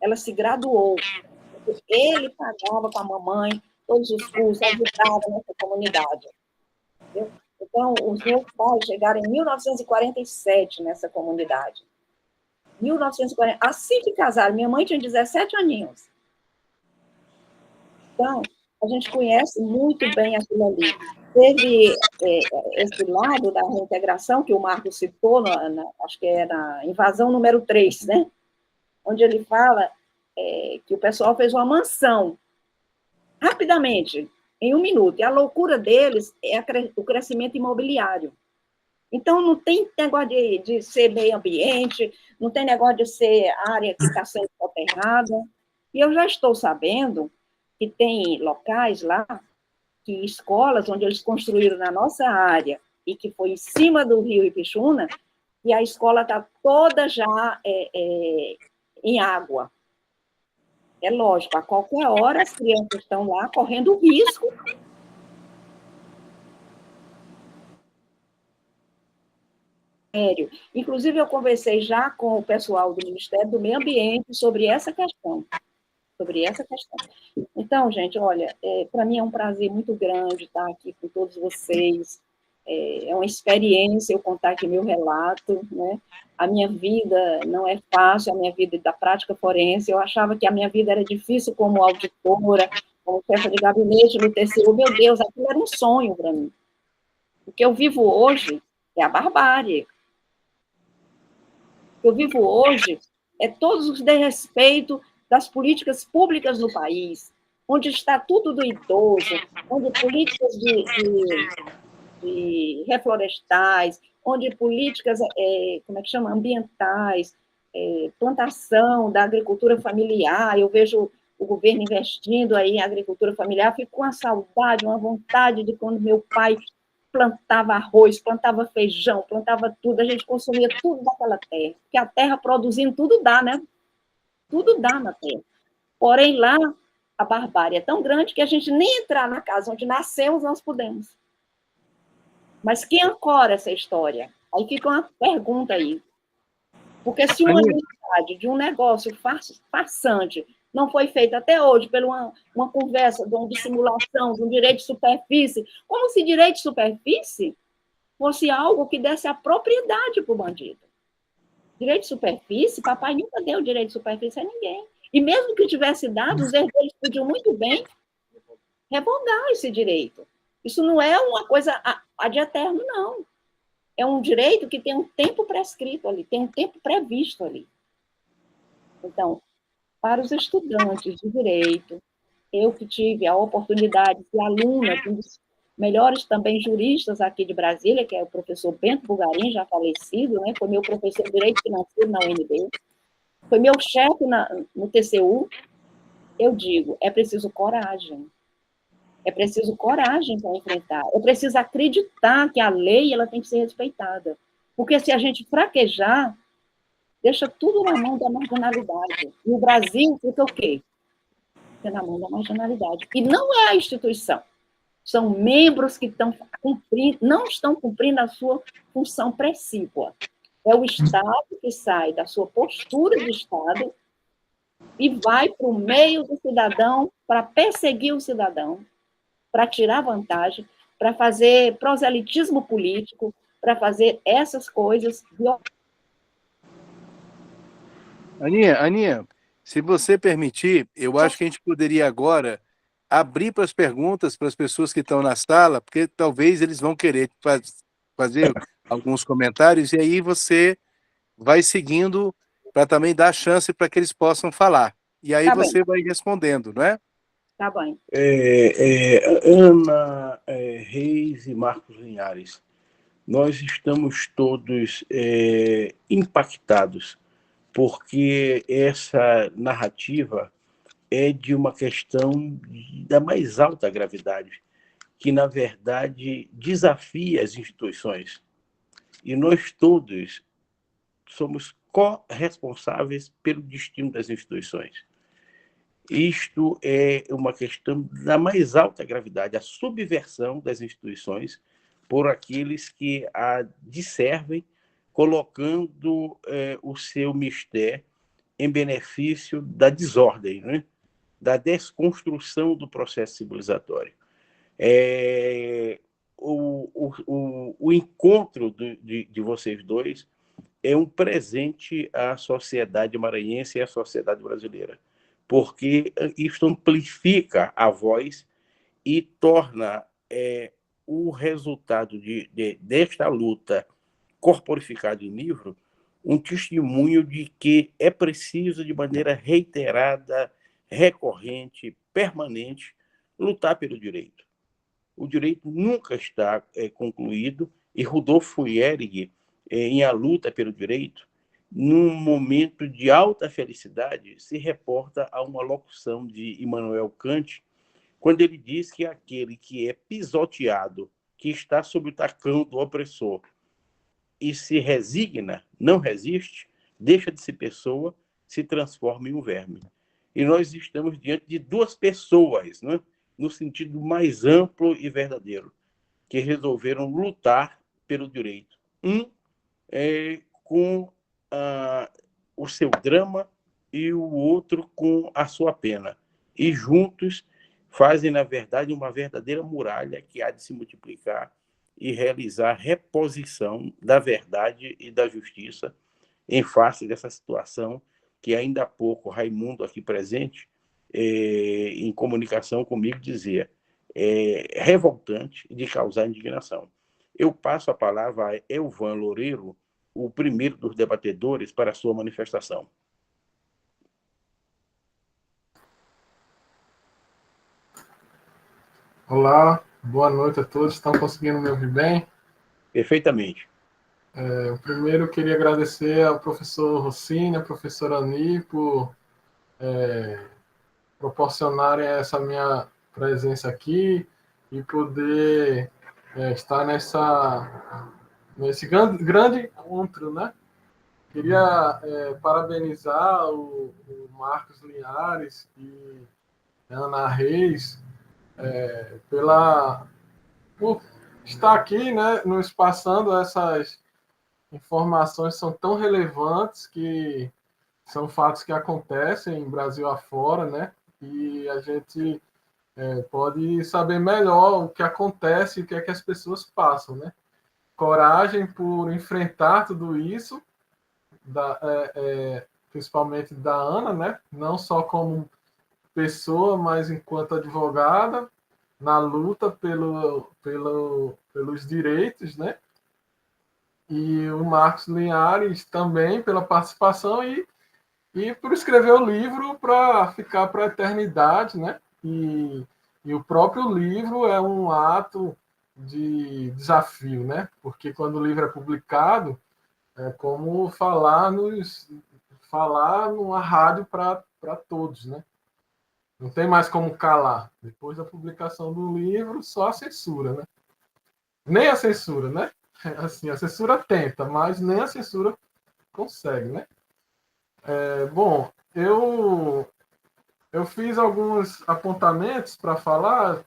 ela se graduou, ele pagava com a mamãe todos os cursos, ajudava nessa comunidade. Entendeu? Então, os meus pais chegaram em 1947 nessa comunidade. 1940, assim que casaram, minha mãe tinha 17 aninhos. Então, a gente conhece muito bem aquilo ali. Teve esse lado da reintegração, que o Marcos citou, acho que é na invasão número 3, né? Onde ele fala que o pessoal fez uma mansão, rapidamente, em 1 minuto. E a loucura deles é o crescimento imobiliário. Então, não tem negócio de ser meio ambiente, não tem negócio de ser área que está sendo soterrada. E eu já estou sabendo que tem locais lá, que escolas onde eles construíram na nossa área, e que foi em cima do rio Ipixuna, e a escola está toda já em água. É lógico, a qualquer hora as crianças estão lá correndo risco. Inclusive, eu conversei já com o pessoal do Ministério do Meio Ambiente sobre essa questão. Então, gente, olha, para mim é um prazer muito grande estar aqui com todos vocês. É uma experiência eu contar aqui meu relato, né? A minha vida não é fácil, a minha vida da prática forense. Eu achava que a minha vida era difícil como auditora, como chefe de gabinete no TCU. Meu Deus, aquilo era um sonho para mim. O que eu vivo hoje é a barbárie. O que eu vivo hoje é todos os desrespeitos das políticas públicas no país, onde está tudo do idoso, onde políticas de reflorestais, onde políticas, ambientais, plantação da agricultura familiar, eu vejo o governo investindo aí em agricultura familiar, fico com uma saudade, uma vontade de quando meu pai plantava arroz, plantava feijão, plantava tudo, a gente consumia tudo daquela terra, porque a terra produzindo tudo dá, né? Tudo dá na terra. Porém, lá, a barbárie é tão grande que a gente nem entrar na casa onde nascemos, nós podemos. Mas quem ancora essa história? Aí fica uma pergunta aí. Porque se uma unidade de um negócio farsante não foi feito até hoje por uma conversa de simulação, de um direito de superfície, como se direito de superfície fosse algo que desse a propriedade para o bandido. Direito de superfície, papai nunca deu direito de superfície a ninguém. E mesmo que tivesse dado, os herdeiros podiam muito bem revogar esse direito. Isso não é uma coisa ad eterno, não. É um direito que tem um tempo prescrito ali, tem um tempo previsto ali. Então, para os estudantes de direito, eu que tive a oportunidade de ser aluna de um dos melhores também juristas aqui de Brasília, que é o professor Bento Bugarim, já falecido, né? Foi meu professor de Direito Financeiro na UNB, foi meu chefe no TCU. Eu digo, é preciso coragem. É preciso coragem para enfrentar. É preciso acreditar que a lei ela tem que ser respeitada. Porque se a gente fraquejar, deixa tudo na mão da marginalidade. E o Brasil fica o quê? Fica na mão da marginalidade. E não é a instituição. São membros que não estão cumprindo a sua função precípua. É o Estado que sai da sua postura de Estado e vai para o meio do cidadão para perseguir o cidadão, para tirar vantagem, para fazer proselitismo político, para fazer essas coisas. Aninha, se você permitir, eu acho que a gente poderia agora abrir para as perguntas para as pessoas que estão na sala, porque talvez eles vão querer fazer alguns comentários, e aí você vai seguindo para também dar chance para que eles possam falar. E aí Tá você bem. vai respondendo, não é? Tá bem. Ana Reis e Marcos Linhares, nós estamos todos impactados, porque essa narrativa é de uma questão da mais alta gravidade, que, na verdade, desafia as instituições. E nós todos somos corresponsáveis pelo destino das instituições. Isto é uma questão da mais alta gravidade, a subversão das instituições por aqueles que a disservem, colocando o seu mistério em benefício da desordem, né? Da desconstrução do processo civilizatório. O encontro de vocês dois é um presente à sociedade maranhense e à sociedade brasileira, porque isso amplifica a voz e torna o resultado desta luta corporificada em livro um testemunho de que é preciso, de maneira reiterada, recorrente, permanente, lutar pelo direito. O direito nunca está concluído, e Rudolfo Hering, em A Luta pelo Direito, num momento de alta felicidade, se reporta a uma locução de Immanuel Kant, quando ele diz que aquele que é pisoteado, que está sob o tacão do opressor, e se resigna, não resiste, deixa de ser pessoa, se transforma em um verme. E nós estamos diante de duas pessoas, né, no sentido mais amplo e verdadeiro, que resolveram lutar pelo direito. Um com o seu drama e o outro com a sua pena. E juntos fazem, na verdade, uma verdadeira muralha que há de se multiplicar e realizar reposição da verdade e da justiça em face dessa situação que ainda há pouco Raimundo, aqui presente, em comunicação comigo, dizia revoltante e de causar indignação. Eu passo a palavra a Elvan Loureiro, o primeiro dos debatedores, para a sua manifestação. Olá, boa noite a todos. Estão conseguindo me ouvir bem? Perfeitamente. Primeiro, eu queria agradecer ao professor Rossini, à professora Ani, por proporcionarem essa minha presença aqui e poder estar nesse grande encontro, né? Queria parabenizar o Marcos Linhares e a Ana Reis por estar aqui, né, nos passando essas informações que são tão relevantes, que são fatos que acontecem em Brasil afora, né? E a gente pode saber melhor o que acontece e o que é que as pessoas passam, né? Coragem por enfrentar tudo isso, principalmente da Ana, né? Não só como pessoa, mas enquanto advogada, na luta pelos direitos, né? E o Marcos Linhares também pela participação e por escrever o livro para ficar para a eternidade, né? E o próprio livro é um ato de desafio, né? Porque quando o livro é publicado, é como falar numa rádio para todos, né? Não tem mais como calar. Depois da publicação do livro, só a censura, né? Nem a censura, né? Assim, a censura tenta, mas nem a censura consegue, né? Bom, eu fiz alguns apontamentos para falar.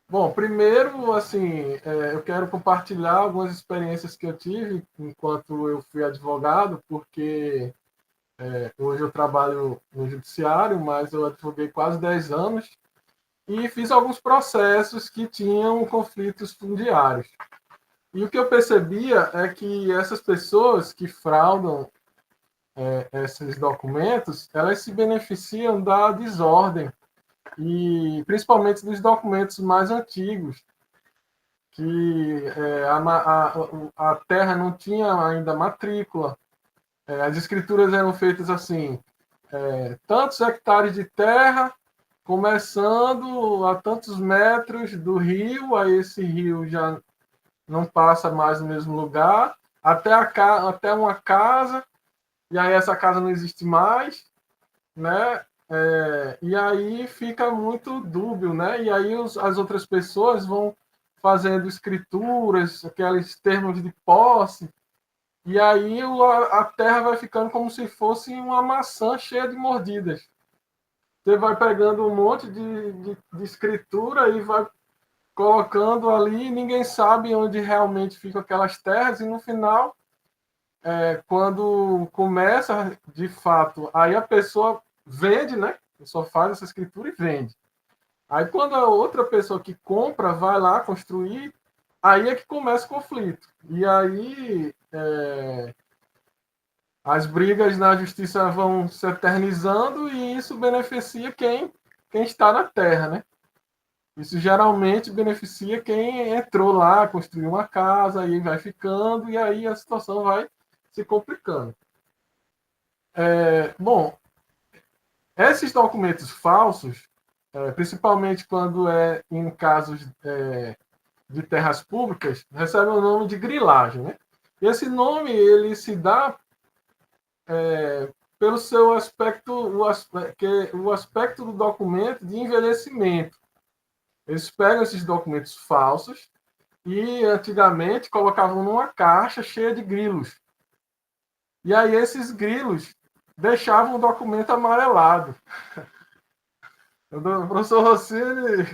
Bom, primeiro, assim, eu quero compartilhar algumas experiências que eu tive enquanto eu fui advogado, porque hoje eu trabalho no judiciário, mas eu advoguei quase 10 anos e fiz alguns processos que tinham conflitos fundiários. E o que eu percebia é que essas pessoas que fraudam esses documentos, elas se beneficiam da desordem, e principalmente dos documentos mais antigos, que a terra não tinha ainda matrícula, as escrituras eram feitas assim, tantos hectares de terra, começando a tantos metros do rio, aí esse rio já não passa mais no mesmo lugar, até uma casa, e aí essa casa não existe mais, né? E aí fica muito dúbio, né? E aí as outras pessoas vão fazendo escrituras, aqueles termos de posse, e aí a terra vai ficando como se fosse uma maçã cheia de mordidas. Você vai pegando um monte de escritura e vai colocando ali, e ninguém sabe onde realmente ficam aquelas terras, e no final, quando começa, de fato, aí a pessoa vende, né? Só faz essa escritura e vende. Aí quando a outra pessoa que compra vai lá construir, aí é que começa o conflito. E aí as brigas na justiça vão se eternizando e isso beneficia quem está na terra, né? Isso geralmente beneficia quem entrou lá, construiu uma casa, aí vai ficando, e aí a situação vai se complicando. Bom, esses documentos falsos, principalmente quando é em casos de terras públicas, recebem o nome de grilagem, né? E esse nome ele se dá pelo seu aspecto, o aspecto do documento de envelhecimento. Eles pegam esses documentos falsos e antigamente colocavam numa caixa cheia de grilos. E aí esses grilos deixavam o documento amarelado. O professor Rossini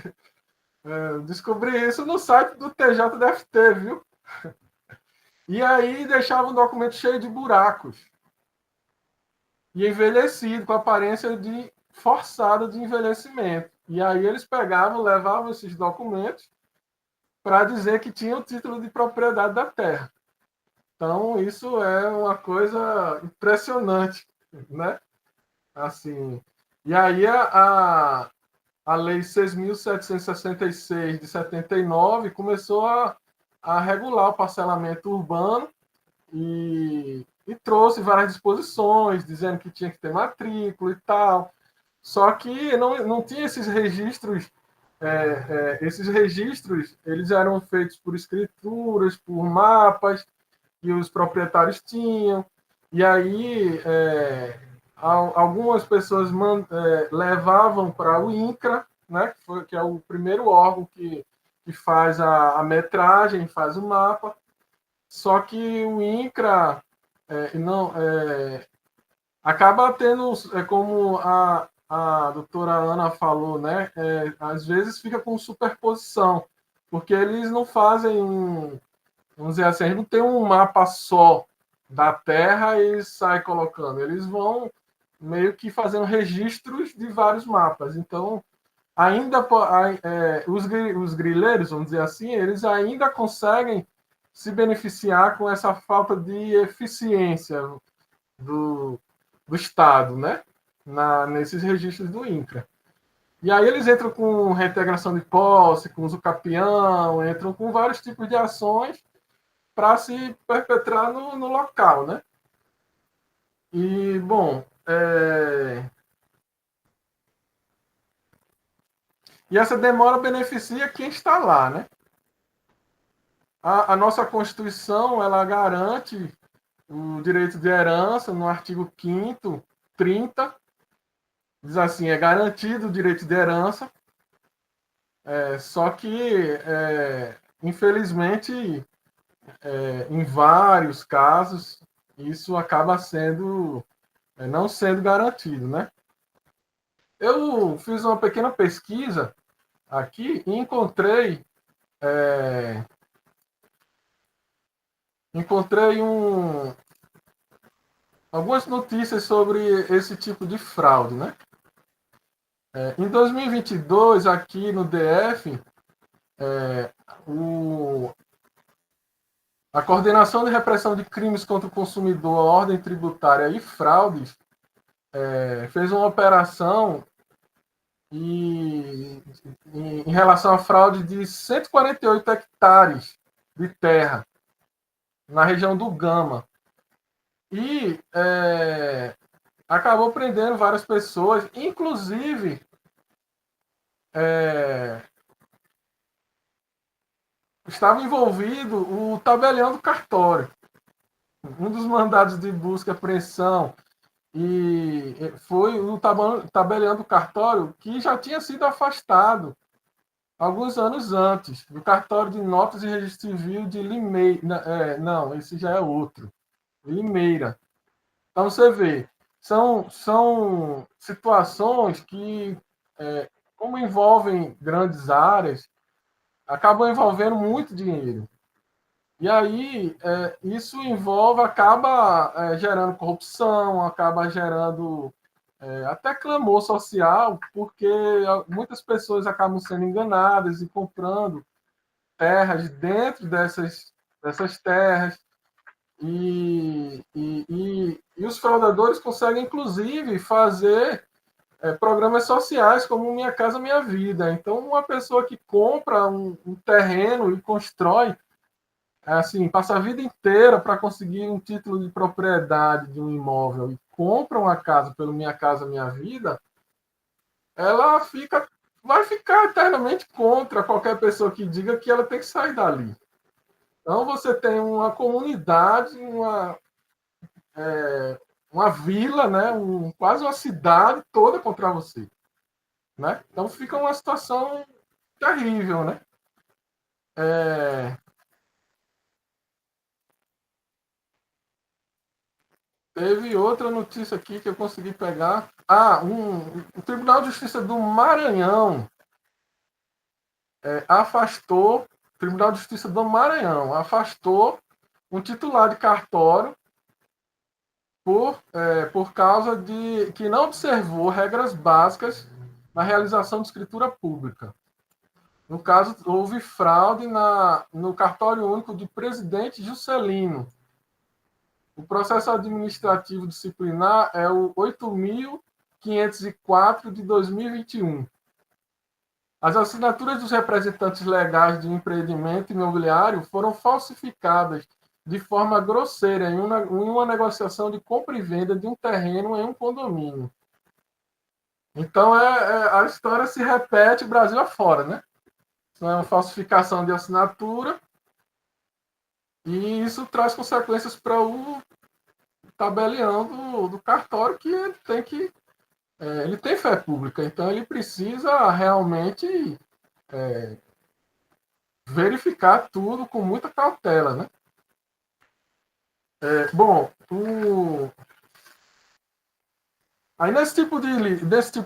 descobri isso no site do TJDFT, viu? E aí deixava um documento cheio de buracos e envelhecido, com aparência de forçada de envelhecimento. E aí eles pegavam, levavam esses documentos para dizer que tinha o título de propriedade da terra. Então, isso é uma coisa impressionante, né? Assim, e aí a Lei 6.766 de 79 começou a regular o parcelamento urbano e trouxe várias disposições, dizendo que tinha que ter matrícula e tal. Só que não tinha esses registros. Esses registros eles eram feitos por escrituras, por mapas que os proprietários tinham. E aí algumas pessoas levavam para o INCRA, né, que é o primeiro órgão que faz a metragem, faz o mapa. Só que o INCRA não acaba tendo, como a doutora Ana falou, né, às vezes fica com superposição, porque eles não fazem vamos dizer assim, a gente não tem um mapa só da terra e sai colocando. Eles vão meio que fazendo registros de vários mapas. Então, ainda os grileiros, vamos dizer assim, eles ainda conseguem se beneficiar com essa falta de eficiência do Estado, né? Nesses registros do INCRA. E aí eles entram com reintegração de posse, com uso capião, entram com vários tipos de ações para se perpetrar no local, né? E, bom, e essa demora beneficia quem está lá, né? A nossa Constituição, ela garante o direito de herança no artigo 5º, 30, diz assim, é garantido o direito de herança, só que, infelizmente, em vários casos, isso acaba não sendo garantido, né? Eu fiz uma pequena pesquisa aqui e encontrei algumas notícias sobre esse tipo de fraude, né? Em 2022, aqui no DF, a Coordenação de Repressão de Crimes contra o Consumidor, a Ordem Tributária e Fraudes fez uma operação em relação à fraude de 148 hectares de terra na região do Gama. E acabou prendendo várias pessoas, inclusive estava envolvido o tabelião do cartório. Um dos mandados de busca e apreensão e foi o tabelião do cartório que já tinha sido afastado alguns anos antes, do cartório de notas e registro civil de Limeira. Não, esse já é outro. Limeira. Então, você vê, são situações que, como envolvem grandes áreas, acabam envolvendo muito dinheiro. E aí, isso acaba gerando corrupção, acaba gerando até clamor social, porque muitas pessoas acabam sendo enganadas e comprando terras dentro dessas terras. E os fraudadores conseguem, inclusive, fazer programas sociais, como Minha Casa Minha Vida. Então, uma pessoa que compra um terreno e constrói, assim, passa a vida inteira para conseguir um título de propriedade de um imóvel e compra uma casa pelo Minha Casa Minha Vida, ela vai ficar eternamente contra qualquer pessoa que diga que ela tem que sair dali. Então, você tem uma comunidade, uma vila, né? Quase uma cidade toda contra você. Né? Então, fica uma situação terrível, né? Teve outra notícia aqui que eu consegui pegar. O Tribunal de Justiça do Maranhão afastou um titular de cartório por causa de que não observou regras básicas na realização de escritura pública. No caso, houve fraude no cartório único de Presidente Juscelino. O processo administrativo disciplinar é o 8.504 de 2021. As assinaturas dos representantes legais de um empreendimento imobiliário foram falsificadas de forma grosseira em uma negociação de compra e venda de um terreno em um condomínio. Então, a história se repete Brasil afora, né? Isso é uma falsificação de assinatura e isso traz consequências para o tabelião do cartório, que ele tem fé pública, então ele precisa realmente verificar tudo com muita cautela, né? Bom, aí nesse tipo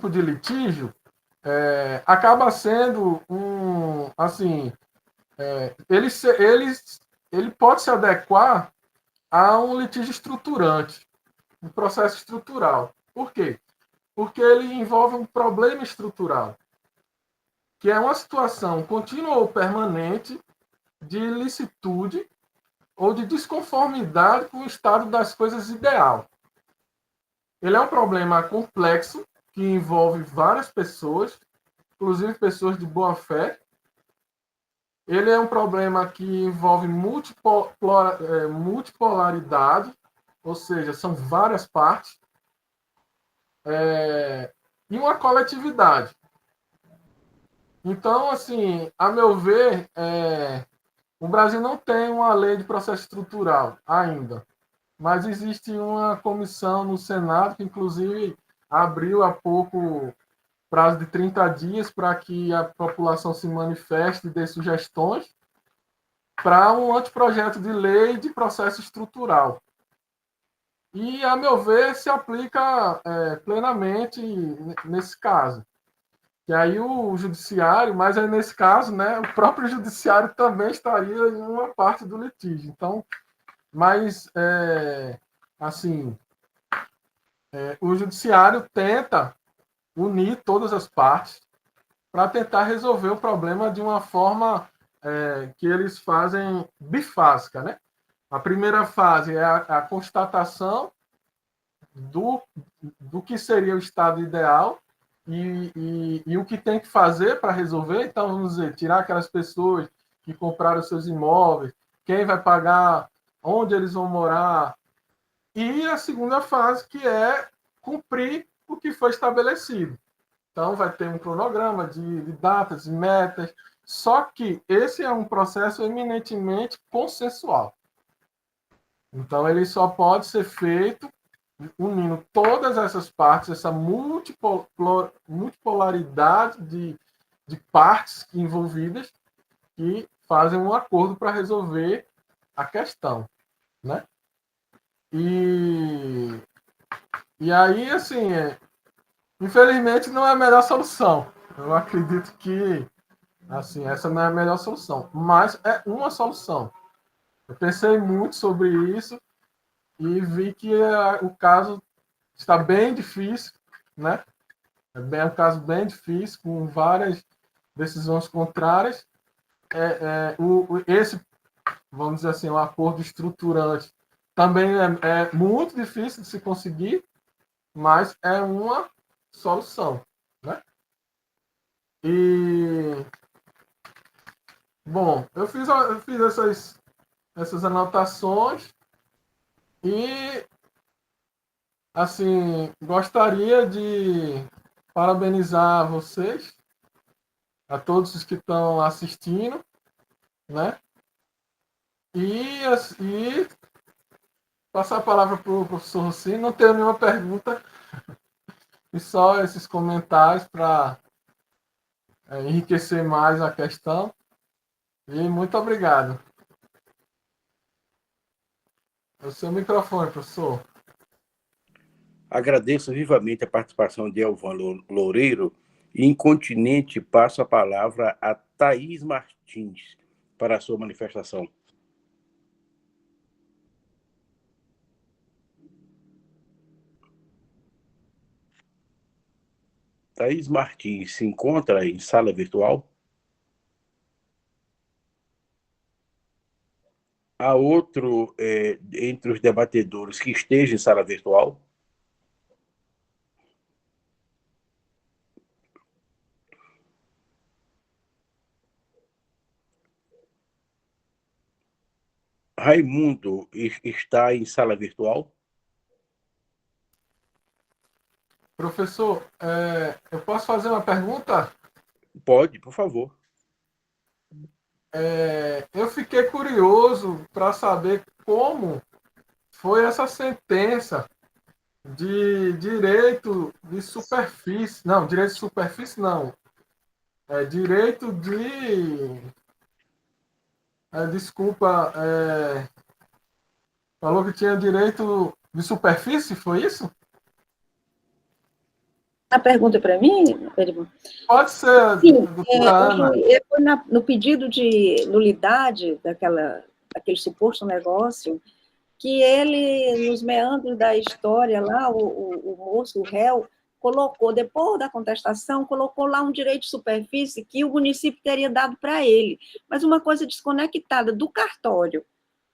de litígio, acaba sendo assim, ele pode se adequar há um litígio estruturante, um processo estrutural. Por quê? Porque ele envolve um problema estrutural, que é uma situação contínua ou permanente de ilicitude ou de desconformidade com o estado das coisas ideal. Ele é um problema complexo que envolve várias pessoas, inclusive pessoas de boa fé. Ele é um problema que envolve multipolaridade, ou seja, são várias partes, e uma coletividade. Então, assim, a meu ver, o Brasil não tem uma lei de processo estrutural ainda, mas existe uma comissão no Senado que, inclusive, abriu há pouco prazo de 30 dias para que a população se manifeste e dê sugestões para um anteprojeto de lei de processo estrutural. E, a meu ver, se aplica plenamente nesse caso. E aí o judiciário, mas aí nesse caso, né, o próprio judiciário também estaria em uma parte do litígio. Então, mas, assim, o judiciário tenta unir todas as partes para tentar resolver o problema de uma forma que eles fazem bifásica, né? A primeira fase é a constatação do que seria o estado ideal e o que tem que fazer para resolver. Então, vamos dizer, tirar aquelas pessoas que compraram seus imóveis, quem vai pagar, onde eles vão morar. E a segunda fase, que é cumprir o que foi estabelecido. Então, vai ter um cronograma de datas e metas, só que esse é um processo eminentemente consensual. Então, ele só pode ser feito unindo todas essas partes, essa multipolaridade de partes envolvidas que fazem um acordo para resolver a questão, né? E aí, assim, infelizmente, não é a melhor solução. Eu acredito que, assim, essa não é a melhor solução, mas é uma solução. Eu pensei muito sobre isso e vi que o caso está bem difícil, né? É um caso bem difícil, com várias decisões contrárias. Esse, vamos dizer assim, o acordo estruturante também é muito difícil de se conseguir, mas é uma solução, né? E, bom, eu fiz essas anotações e, assim, gostaria de parabenizar vocês, a todos os que estão assistindo, né? E passar a palavra para o professor Rossini. Não tenho nenhuma pergunta, e só esses comentários para enriquecer mais a questão. E muito obrigado. O seu microfone, professor. Agradeço vivamente a participação de Elvan Loureiro e, incontinente, passo a palavra a Thaís Martins para a sua manifestação. Thaís Martins se encontra em sala virtual? Há outro entre os debatedores que esteja em sala virtual? Raimundo está em sala virtual? Professor, eu posso fazer uma pergunta? Pode, por favor. Eu fiquei curioso para saber como foi essa sentença de direito de superfície. Não, direito de superfície não. Direito de... desculpa, falou que tinha direito de superfície, foi isso? A pergunta para mim, Edmar? Pode ser, sim, doutora Ana. Foi no pedido de nulidade daquele suposto negócio, que ele, nos meandros da história lá, o moço, o réu, colocou, depois da contestação, colocou lá um direito de superfície que o município teria dado para ele, mas uma coisa desconectada do cartório.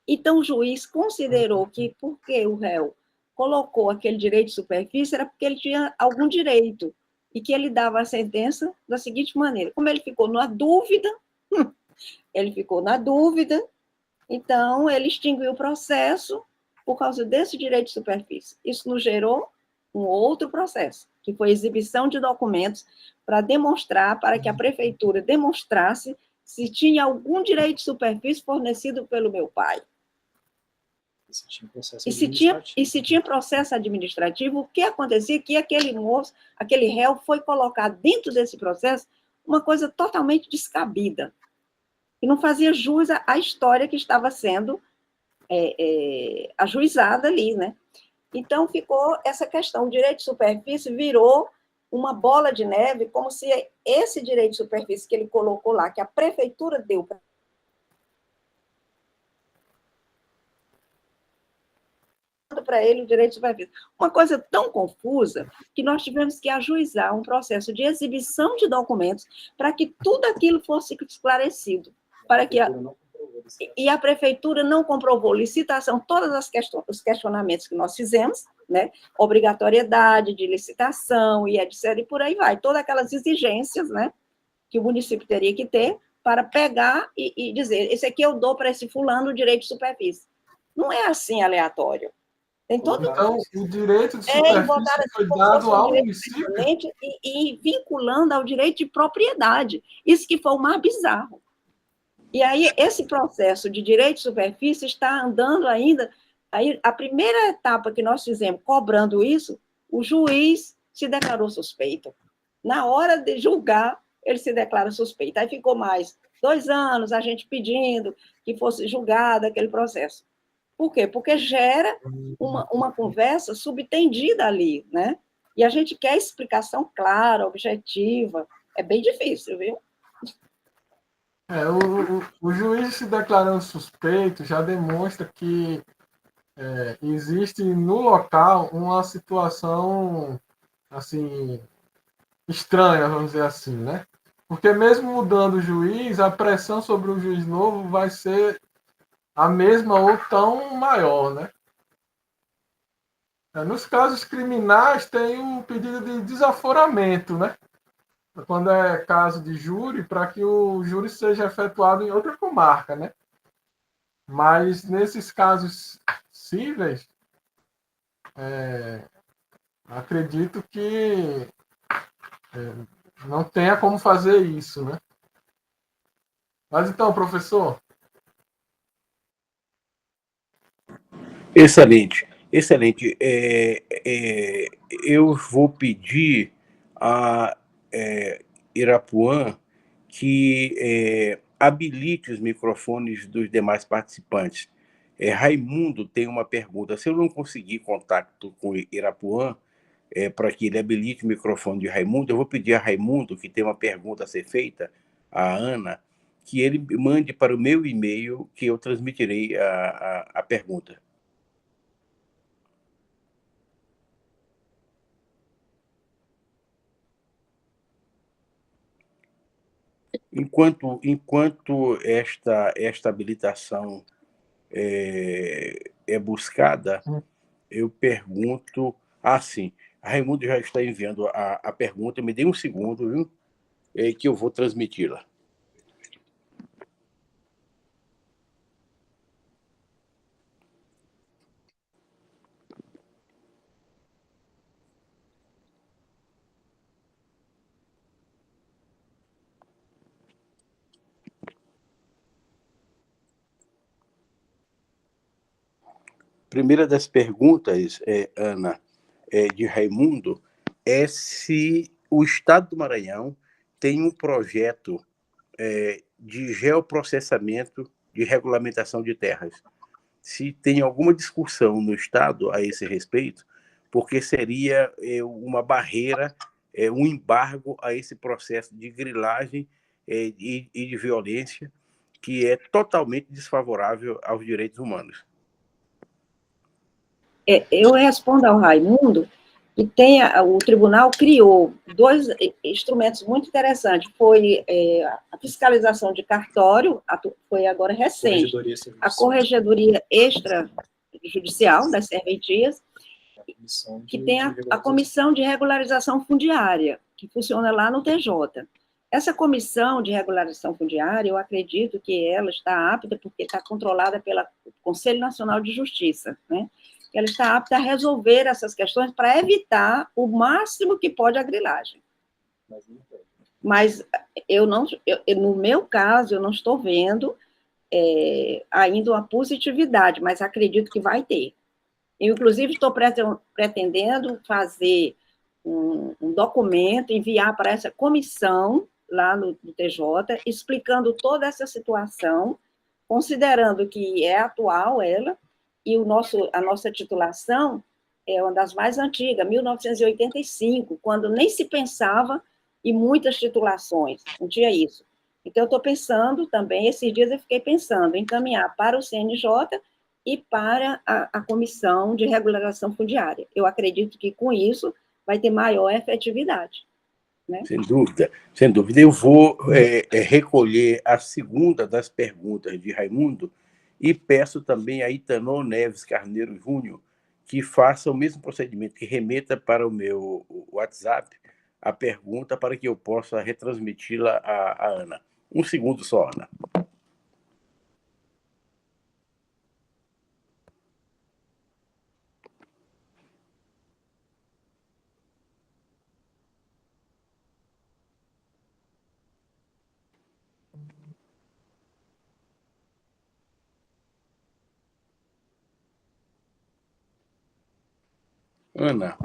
Então, o juiz considerou que, porque o réu colocou aquele direito de superfície, era porque ele tinha algum direito, e que ele dava a sentença da seguinte maneira: como ele ficou na dúvida, então ele extinguiu o processo por causa desse direito de superfície. Isso nos gerou um outro processo, que foi a exibição de documentos para demonstrar, para que a prefeitura demonstrasse se tinha algum direito de superfície fornecido pelo meu pai. E se tinha processo administrativo, o que acontecia? Que aquele moço, aquele réu, foi colocar dentro desse processo uma coisa totalmente descabida, e não fazia jus à história que estava sendo ajuizada ali, né? Então, ficou essa questão, o direito de superfície virou uma bola de neve, como se esse direito de superfície que ele colocou lá, que a prefeitura deu para ele o direito de superfície. Uma coisa tão confusa que nós tivemos que ajuizar um processo de exibição de documentos para que tudo aquilo fosse esclarecido, para que a prefeitura não comprovou licitação, todos os questionamentos que nós fizemos, né? Obrigatoriedade de licitação e etc, e por aí vai, todas aquelas exigências, né, que o município teria que ter para pegar e dizer, esse aqui eu dou para esse fulano o direito de superfície. Não é assim aleatório. Tem todo então, o direito de superfície foi dado ao município e vinculando ao direito de propriedade. Isso que foi o mais bizarro. E aí, esse processo de direito de superfície está andando ainda. Aí, a primeira etapa que nós fizemos, cobrando isso, o juiz se declarou suspeito. Na hora de julgar, ele se declara suspeito. Aí ficou mais 2 anos a gente pedindo que fosse julgado aquele processo. Por quê? Porque gera uma conversa subtendida ali, né? E a gente quer explicação clara, objetiva. É bem difícil, viu? O juiz se declarando suspeito já demonstra que existe no local uma situação assim estranha, vamos dizer assim, né? Porque mesmo mudando o juiz, a pressão sobre o juiz novo vai ser a mesma ou tão maior, né? Nos casos criminais tem um pedido de desaforamento, né? Quando é caso de júri, para que o júri seja efetuado em outra comarca, né? Mas nesses casos cíveis, acredito que não tenha como fazer isso, né? Mas então, professor. Excelente, excelente. Eu vou pedir a Irapuã que habilite os microfones dos demais participantes. Raimundo tem uma pergunta. Se eu não conseguir contato com Irapuã, para que ele habilite o microfone de Raimundo, eu vou pedir a Raimundo, que tem uma pergunta a ser feita, a Ana, que ele mande para o meu e-mail, que eu transmitirei a pergunta. Enquanto esta habilitação é buscada, eu pergunto. Sim, a Raimundo já está enviando a pergunta. Me dê um segundo, viu? Que eu vou transmiti-la. Primeira das perguntas, Ana, de Raimundo, é se o Estado do Maranhão tem um projeto de geoprocessamento de regulamentação de terras. Se tem alguma discussão no Estado a esse respeito, porque seria uma barreira, um embargo a esse processo de grilagem e de violência que é totalmente desfavorável aos direitos humanos. Eu respondo ao Raimundo que o tribunal criou dois instrumentos muito interessantes. Foi a fiscalização de cartório, foi agora recente, a corregedoria extrajudicial das serventias, que tem a comissão de regularização fundiária, que funciona lá no TJ. Essa comissão de regularização fundiária, eu acredito que ela está apta, porque está controlada pelo Conselho Nacional de Justiça, né? Ela está apta a resolver essas questões para evitar o máximo que pode a grilagem. Mas no meu caso, eu não estou vendo ainda uma positividade, mas acredito que vai ter. Eu, inclusive, estou pretendendo fazer um documento, enviar para essa comissão lá no TJ, explicando toda essa situação, considerando que é atual ela, e a nossa titulação é uma das mais antigas, 1985, quando nem se pensava em muitas titulações, não tinha isso. Então, eu estou pensando também, esses dias eu fiquei pensando em encaminhar para o CNJ e para a Comissão de Regularização Fundiária. Eu acredito que, com isso, vai ter maior efetividade. Né? Sem dúvida, sem dúvida. Eu vou recolher a segunda das perguntas de Raimundo e peço também a Itanô Neves Carneiro Júnior que faça o mesmo procedimento, que remeta para o meu WhatsApp a pergunta para que eu possa retransmiti-la à Ana. Um segundo só, Ana. Ana,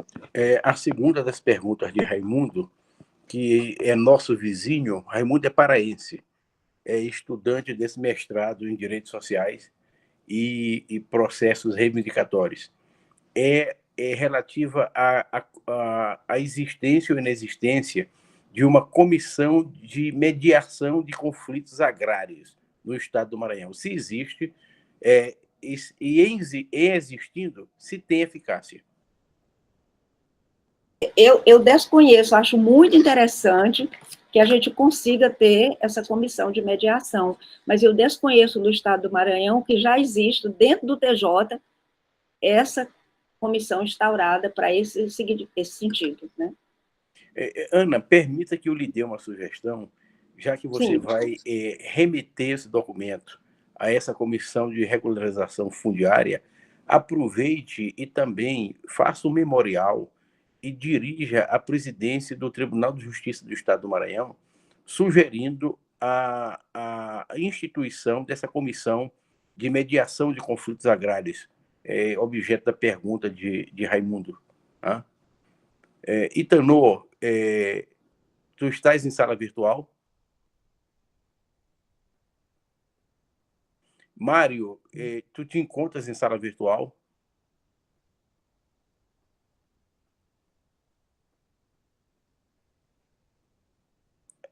a segunda das perguntas de Raimundo, que é nosso vizinho, Raimundo é paraense, é estudante desse mestrado em Direitos Sociais e processos reivindicatórios. É relativa à existência ou inexistência de uma comissão de mediação de conflitos agrários no estado do Maranhão. Se existe, e em existindo, se tem eficácia. Eu desconheço, acho muito interessante que a gente consiga ter essa comissão de mediação, mas eu desconheço no estado do Maranhão que já existe, dentro do TJ, essa comissão instaurada para esse sentido. Né? Ana, permita que eu lhe dê uma sugestão, já que você vai remeter esse documento a essa comissão de regularização fundiária, aproveite e também faça um memorial e dirija a presidência do Tribunal de Justiça do Estado do Maranhão, sugerindo a instituição dessa comissão de mediação de conflitos agrários, objeto da pergunta de Raimundo. Tá? Itanô, tu estás em sala virtual? Mário, tu te encontras em sala virtual?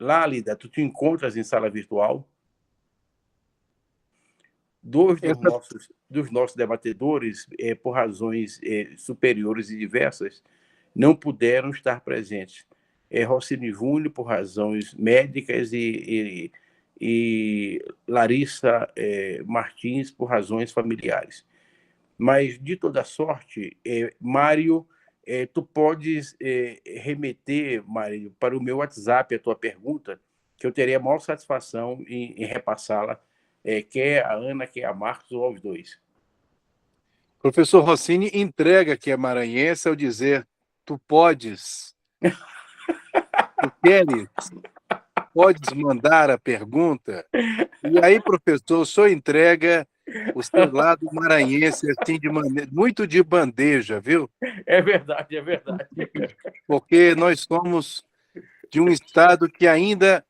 Lálida, tu te encontras em sala virtual? Dois dos nossos debatedores, por razões superiores e diversas, não puderam estar presentes. Rocine Júnior, por razões médicas, e Larissa Martins, por razões familiares. Mas, de toda sorte, Mário, tu podes remeter, Mário, para o meu WhatsApp a tua pergunta, que eu terei a maior satisfação em repassá-la, quer a Ana, quer a Marcos, ou aos dois. Professor Rossini entrega que é maranhense ao dizer: tu podes, tu queres, podes mandar a pergunta. E aí, professor, o senhor entrega o seu lado maranhense assim, muito de bandeja, viu? É verdade, é verdade. Porque nós somos de um estado que ainda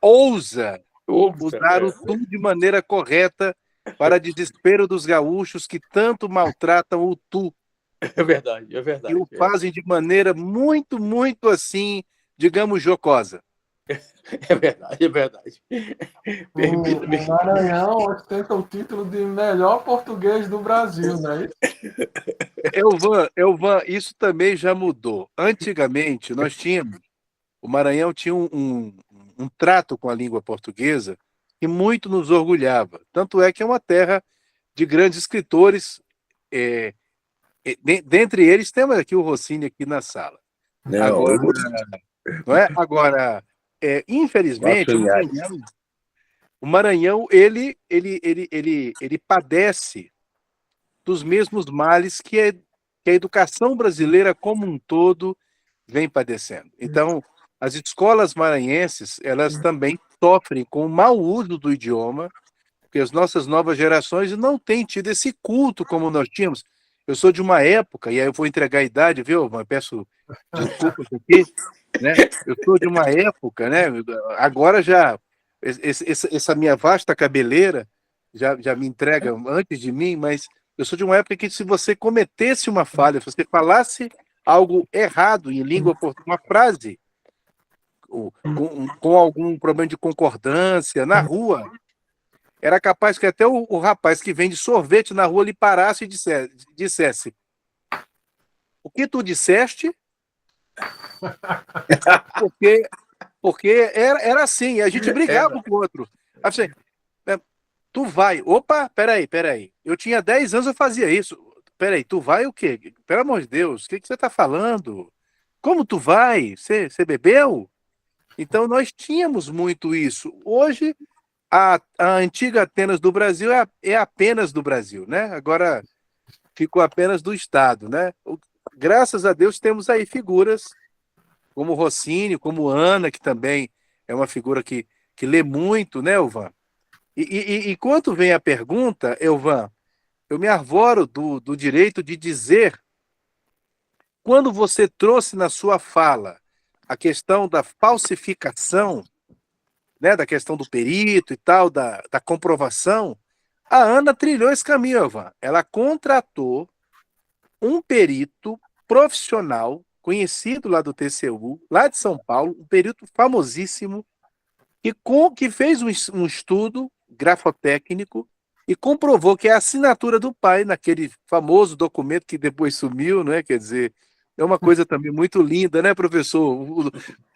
ousa usar o tu de maneira correta para desespero dos gaúchos que tanto maltratam o tu. É verdade, é verdade. E o fazem de maneira muito, muito assim, digamos, jocosa. É verdade, é verdade. O Maranhão ostenta o título de melhor português do Brasil, não é isso? Elvan, isso também já mudou. Antigamente, o Maranhão tinha um trato com a língua portuguesa que muito nos orgulhava. Tanto é que é uma terra de grandes escritores. Dentre eles, temos aqui o Rossini aqui na sala. Não, Agora, não é? Agora, infelizmente, Linhares. o Maranhão ele padece dos mesmos males que a educação brasileira como um todo vem padecendo. Então, as escolas maranhenses, elas também sofrem com o mau uso do idioma, porque as nossas novas gerações não têm tido esse culto como nós tínhamos. Eu sou de uma época, e aí eu vou entregar a idade, viu? Mas peço desculpas aqui, né? Eu sou de uma época, né? Agora já, essa minha vasta cabeleira já me entrega antes de mim, mas eu sou de uma época que se você cometesse uma falha, se você falasse algo errado em língua portuguesa, uma frase, com algum problema de concordância na rua, era capaz que até o rapaz que vende sorvete na rua lhe parasse e dissesse: o que tu disseste? Porque era assim, a gente brigava um com o outro. Assim, tu vai. Opa, peraí. Eu tinha 10 anos, eu fazia isso. Peraí, tu vai o quê? Pelo amor de Deus, o que você está falando? Como tu vai? Você bebeu? Então, nós tínhamos muito isso. Hoje, a antiga Atenas do Brasil é apenas do Brasil, né? Agora ficou apenas do Estado, né? Graças a Deus temos aí figuras como Rossini, como Ana, que também é uma figura que lê muito, né, Elvan? E quando vem a pergunta, Elvan, eu me arvoro do direito de dizer, quando você trouxe na sua fala a questão da falsificação, né, da questão do perito e tal, da comprovação, a Ana trilhou esse caminho, Elvan. Ela contratou um perito profissional, conhecido lá do TCU, lá de São Paulo, um perito famosíssimo, que fez um estudo grafotécnico e comprovou que a assinatura do pai naquele famoso documento que depois sumiu, né? Quer dizer, é uma coisa também muito linda, né, professor?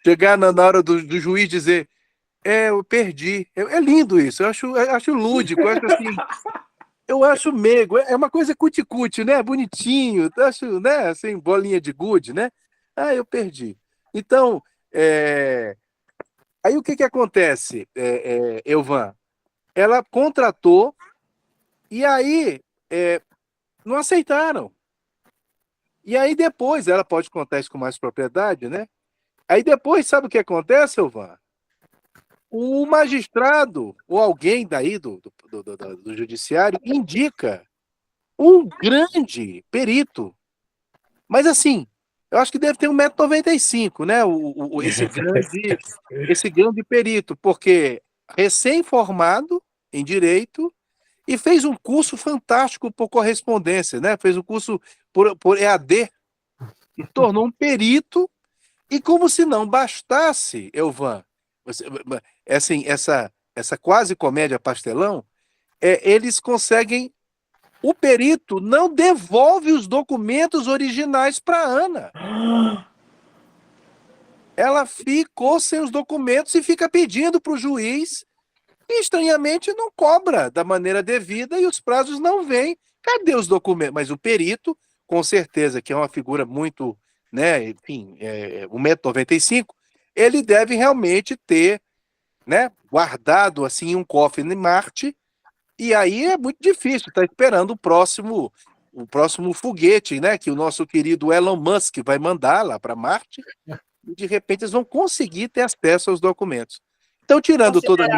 Chegar na hora do juiz dizer, eu perdi. É lindo isso, eu acho lúdico, eu acho meigo, é uma coisa cuti-cuti, né? Bonitinho, eu acho, né? Assim, bolinha de gude, né? Ah, eu perdi. Então, aí o que acontece, Elvan? Ela contratou e aí não aceitaram. E aí depois, ela pode contar isso com mais propriedade, né? Aí depois, sabe o que acontece, Elvan? O magistrado, ou alguém daí do judiciário, indica um grande perito. Mas assim, eu acho que deve ter 1,95 m, né? Esse grande perito, porque recém-formado em direito e fez um curso fantástico por correspondência, né? Fez um curso por EAD e tornou um perito. E como se não bastasse, Elvan, assim, essa quase comédia pastelão, eles conseguem. O perito não devolve os documentos originais para Ana. Ela ficou sem os documentos e fica pedindo para o juiz e, estranhamente, não cobra da maneira devida e os prazos não vêm. Cadê os documentos? Mas o perito, com certeza, que é uma figura muito, né, enfim, 1,95 m, ele deve realmente ter, né, guardado assim em um cofre em Marte. E aí é muito difícil, tá esperando o próximo foguete, né, que o nosso querido Elon Musk vai mandar lá para Marte, e de repente eles vão conseguir ter acesso aos documentos. Então, tirando toda a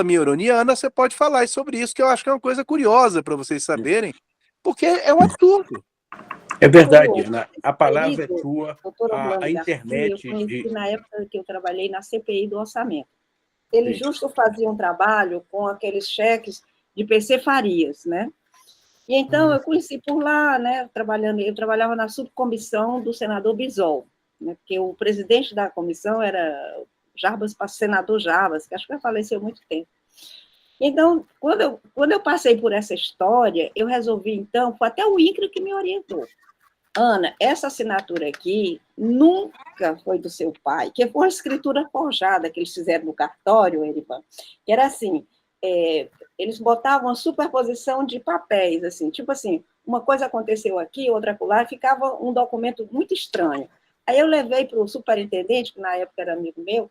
minha ironia, Ana, você pode falar sobre isso, que eu acho que é uma coisa curiosa para vocês saberem, porque é um absurdo. É verdade, Ana. A palavra é tua, doutora a internet. Eu conheci na época que eu trabalhei na CPI do orçamento. Ele Sim. justo fazia um trabalho com aqueles cheques de PC Farias, né? E então eu conheci por lá, né? Eu trabalhava na subcomissão do senador Bisol, né? Porque o presidente da comissão era Jarbas, senador Jarbas, que acho que faleceu há muito tempo. Então, quando eu passei por essa história, eu resolvi, então, foi até o INCRA que me orientou. Ana, essa assinatura aqui nunca foi do seu pai, que foi uma escritura forjada que eles fizeram no cartório, Erivan, que era assim, eles botavam uma superposição de papéis, assim, tipo assim, uma coisa aconteceu aqui, outra acolá, e ficava um documento muito estranho. Aí eu levei para o superintendente, que na época era amigo meu,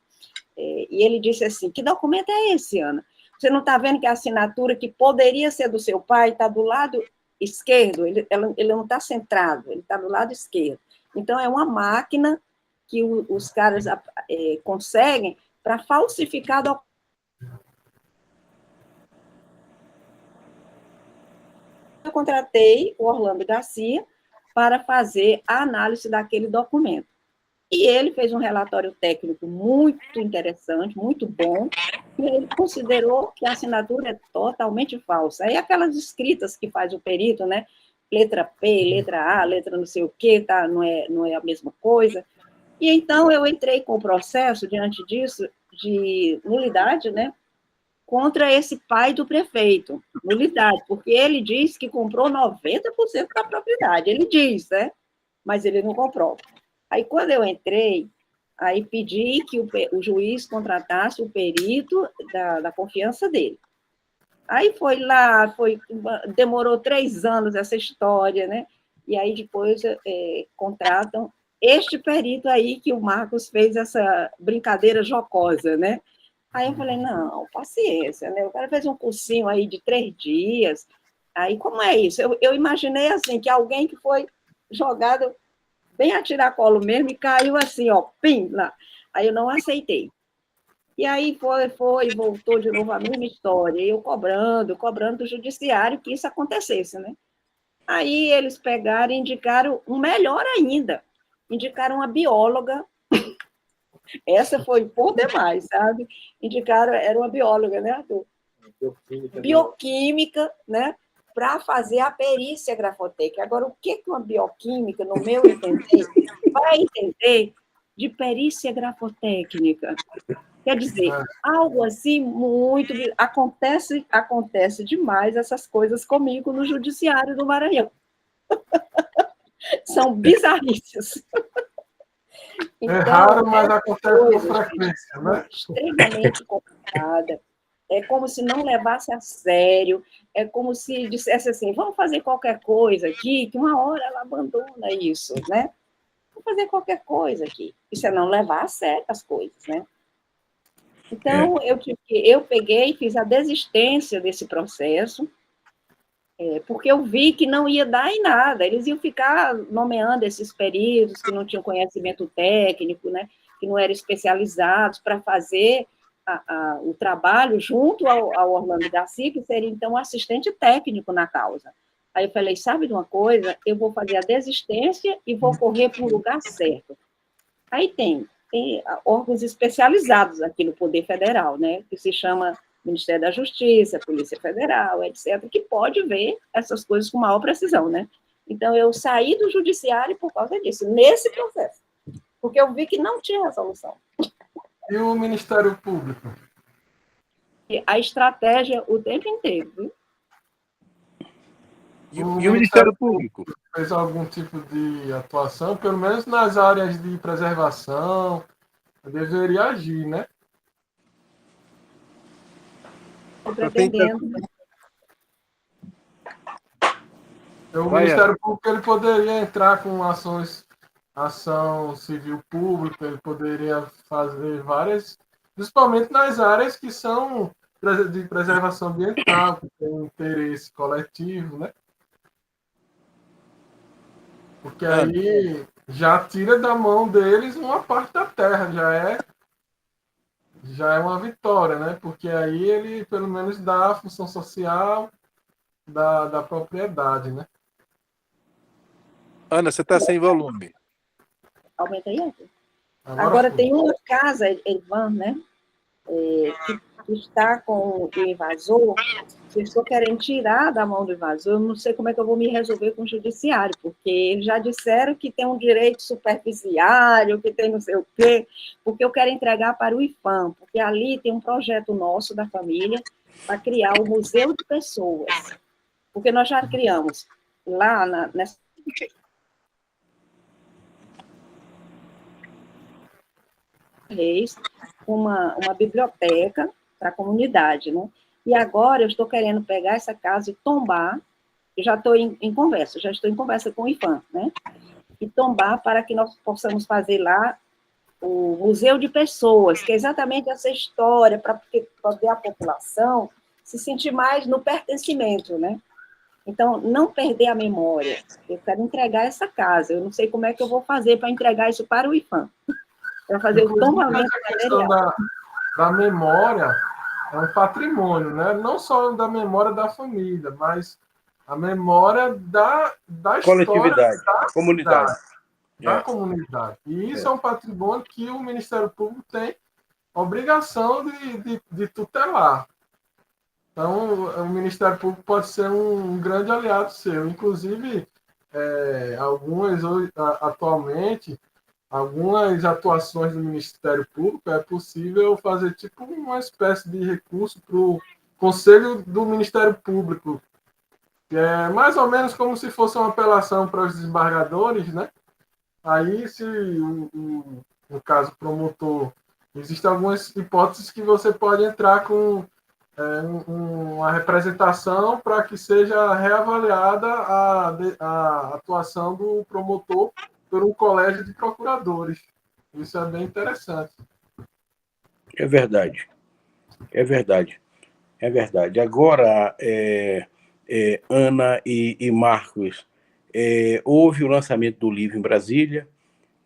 e ele disse assim, que documento é esse, Ana? Você não está vendo que a assinatura que poderia ser do seu pai está do lado esquerdo? Ele não está centrado, ele está do lado esquerdo. Então, é uma máquina que os caras conseguem para falsificar documentos. Eu contratei o Orlando Garcia para fazer a análise daquele documento. E ele fez um relatório técnico muito interessante, muito bom, e ele considerou que a assinatura é totalmente falsa. Aí aquelas escritas que faz o perito, né? Letra P, letra A, letra não sei o quê, tá? Não é a mesma coisa. E então eu entrei com o processo, diante disso, de nulidade, né? Contra esse pai do prefeito. Nulidade, porque ele diz que comprou 90% da propriedade. Ele diz, né? Mas ele não comprou. Aí, quando eu entrei, aí pedi que o juiz contratasse o perito da confiança dele. Aí foi lá, demorou 3 anos essa história, né? E aí depois contratam este perito aí que o Marcos fez essa brincadeira jocosa, né? Aí eu falei, não, paciência, né? O cara fez um cursinho aí de 3 dias. Aí, como é isso? Eu imaginei assim, que alguém que foi jogado bem a tiracolo mesmo, e caiu assim, ó, pim, lá. Aí eu não aceitei. E aí voltou de novo a mesma história, eu cobrando do judiciário que isso acontecesse, né? Aí eles pegaram e indicaram um melhor ainda, indicaram uma bióloga, essa foi por demais, sabe? Indicaram, era uma bióloga, né, Arthur? Bioquímica, né? Para fazer a perícia grafotécnica. Agora, o que uma bioquímica, no meu entender, vai entender de perícia grafotécnica? Quer dizer, algo assim muito... Acontece demais essas coisas comigo no Judiciário do Maranhão. São bizarrices. Então, raro, mas acontece com frequência, né? Extremamente complicada. É como se não levasse a sério, é como se dissesse assim, vamos fazer qualquer coisa aqui, que uma hora ela abandona isso, né? Vamos fazer qualquer coisa aqui. Isso é não levar a sério as coisas, né? Então, eu peguei e fiz a desistência desse processo, porque eu vi que não ia dar em nada. Eles iam ficar nomeando esses peritos que não tinham conhecimento técnico, né? Que não eram especializados para fazer o trabalho junto ao Orlando Garcia, que seria, então, assistente técnico na causa. Aí eu falei, sabe de uma coisa? Eu vou fazer a desistência e vou correr para o lugar certo. Aí tem órgãos especializados aqui no Poder Federal, né? Que se chama Ministério da Justiça, Polícia Federal, etc., que pode ver essas coisas com maior precisão, né? Então, eu saí do judiciário por causa disso, nesse processo, porque eu vi que não tinha resolução. E o Ministério Público? E a estratégia o tempo inteiro, viu? E o Ministério Público? Fez algum tipo de atuação, pelo menos nas áreas de preservação, deveria agir, né? Estou pretendendo. O Ministério Público ele poderia entrar com ação civil pública, ele poderia fazer várias, principalmente nas áreas que são de preservação ambiental, que tem um interesse coletivo, né? Porque aí já tira da mão deles uma parte da terra, já é uma vitória, né? Porque aí ele, pelo menos, dá a função social da propriedade, né? Ana, você está sem volume. Aumenta aí, Arthur. Agora tem uma casa, Evan, né? Que está com o invasor, Se eu estou querendo tirar da mão do invasor, eu não sei como é que eu vou me resolver com o judiciário, porque eles já disseram que tem um direito superficiário, que tem não sei o quê, porque eu quero entregar para o IFAM, porque ali tem um projeto nosso da família para criar o Museu de Pessoas, porque nós já criamos lá nessa Reis uma biblioteca para a comunidade, né? E agora eu estou querendo pegar essa casa e tombar, eu já estou em conversa, já estou em conversa com o IFAM, né? E tombar para que nós possamos fazer lá o Museu de Pessoas, que é exatamente essa história, para poder a população se sentir mais no pertencimento, né? Então, não perder a memória. Eu quero entregar essa casa, eu não sei como é que eu vou fazer para entregar isso para o IFAM, para fazer o tombamento a questão da memória é um patrimônio, né? Não só da memória da família, mas a memória da Coletividade, história comunidade. da comunidade. E isso é um patrimônio que o Ministério Público tem obrigação de tutelar. Então, o Ministério Público pode ser um grande aliado seu. Inclusive, atualmente, algumas atuações do Ministério Público é possível fazer tipo uma espécie de recurso para o Conselho do Ministério Público, que é mais ou menos como se fosse uma apelação para os desembargadores, né? Aí, se no caso promotor, existem algumas hipóteses que você pode entrar com uma representação para que seja reavaliada a atuação do promotor por um colégio de procuradores. Isso é bem interessante. É verdade. É verdade. É verdade. Agora, Ana e Marcos, houve o lançamento do livro em Brasília.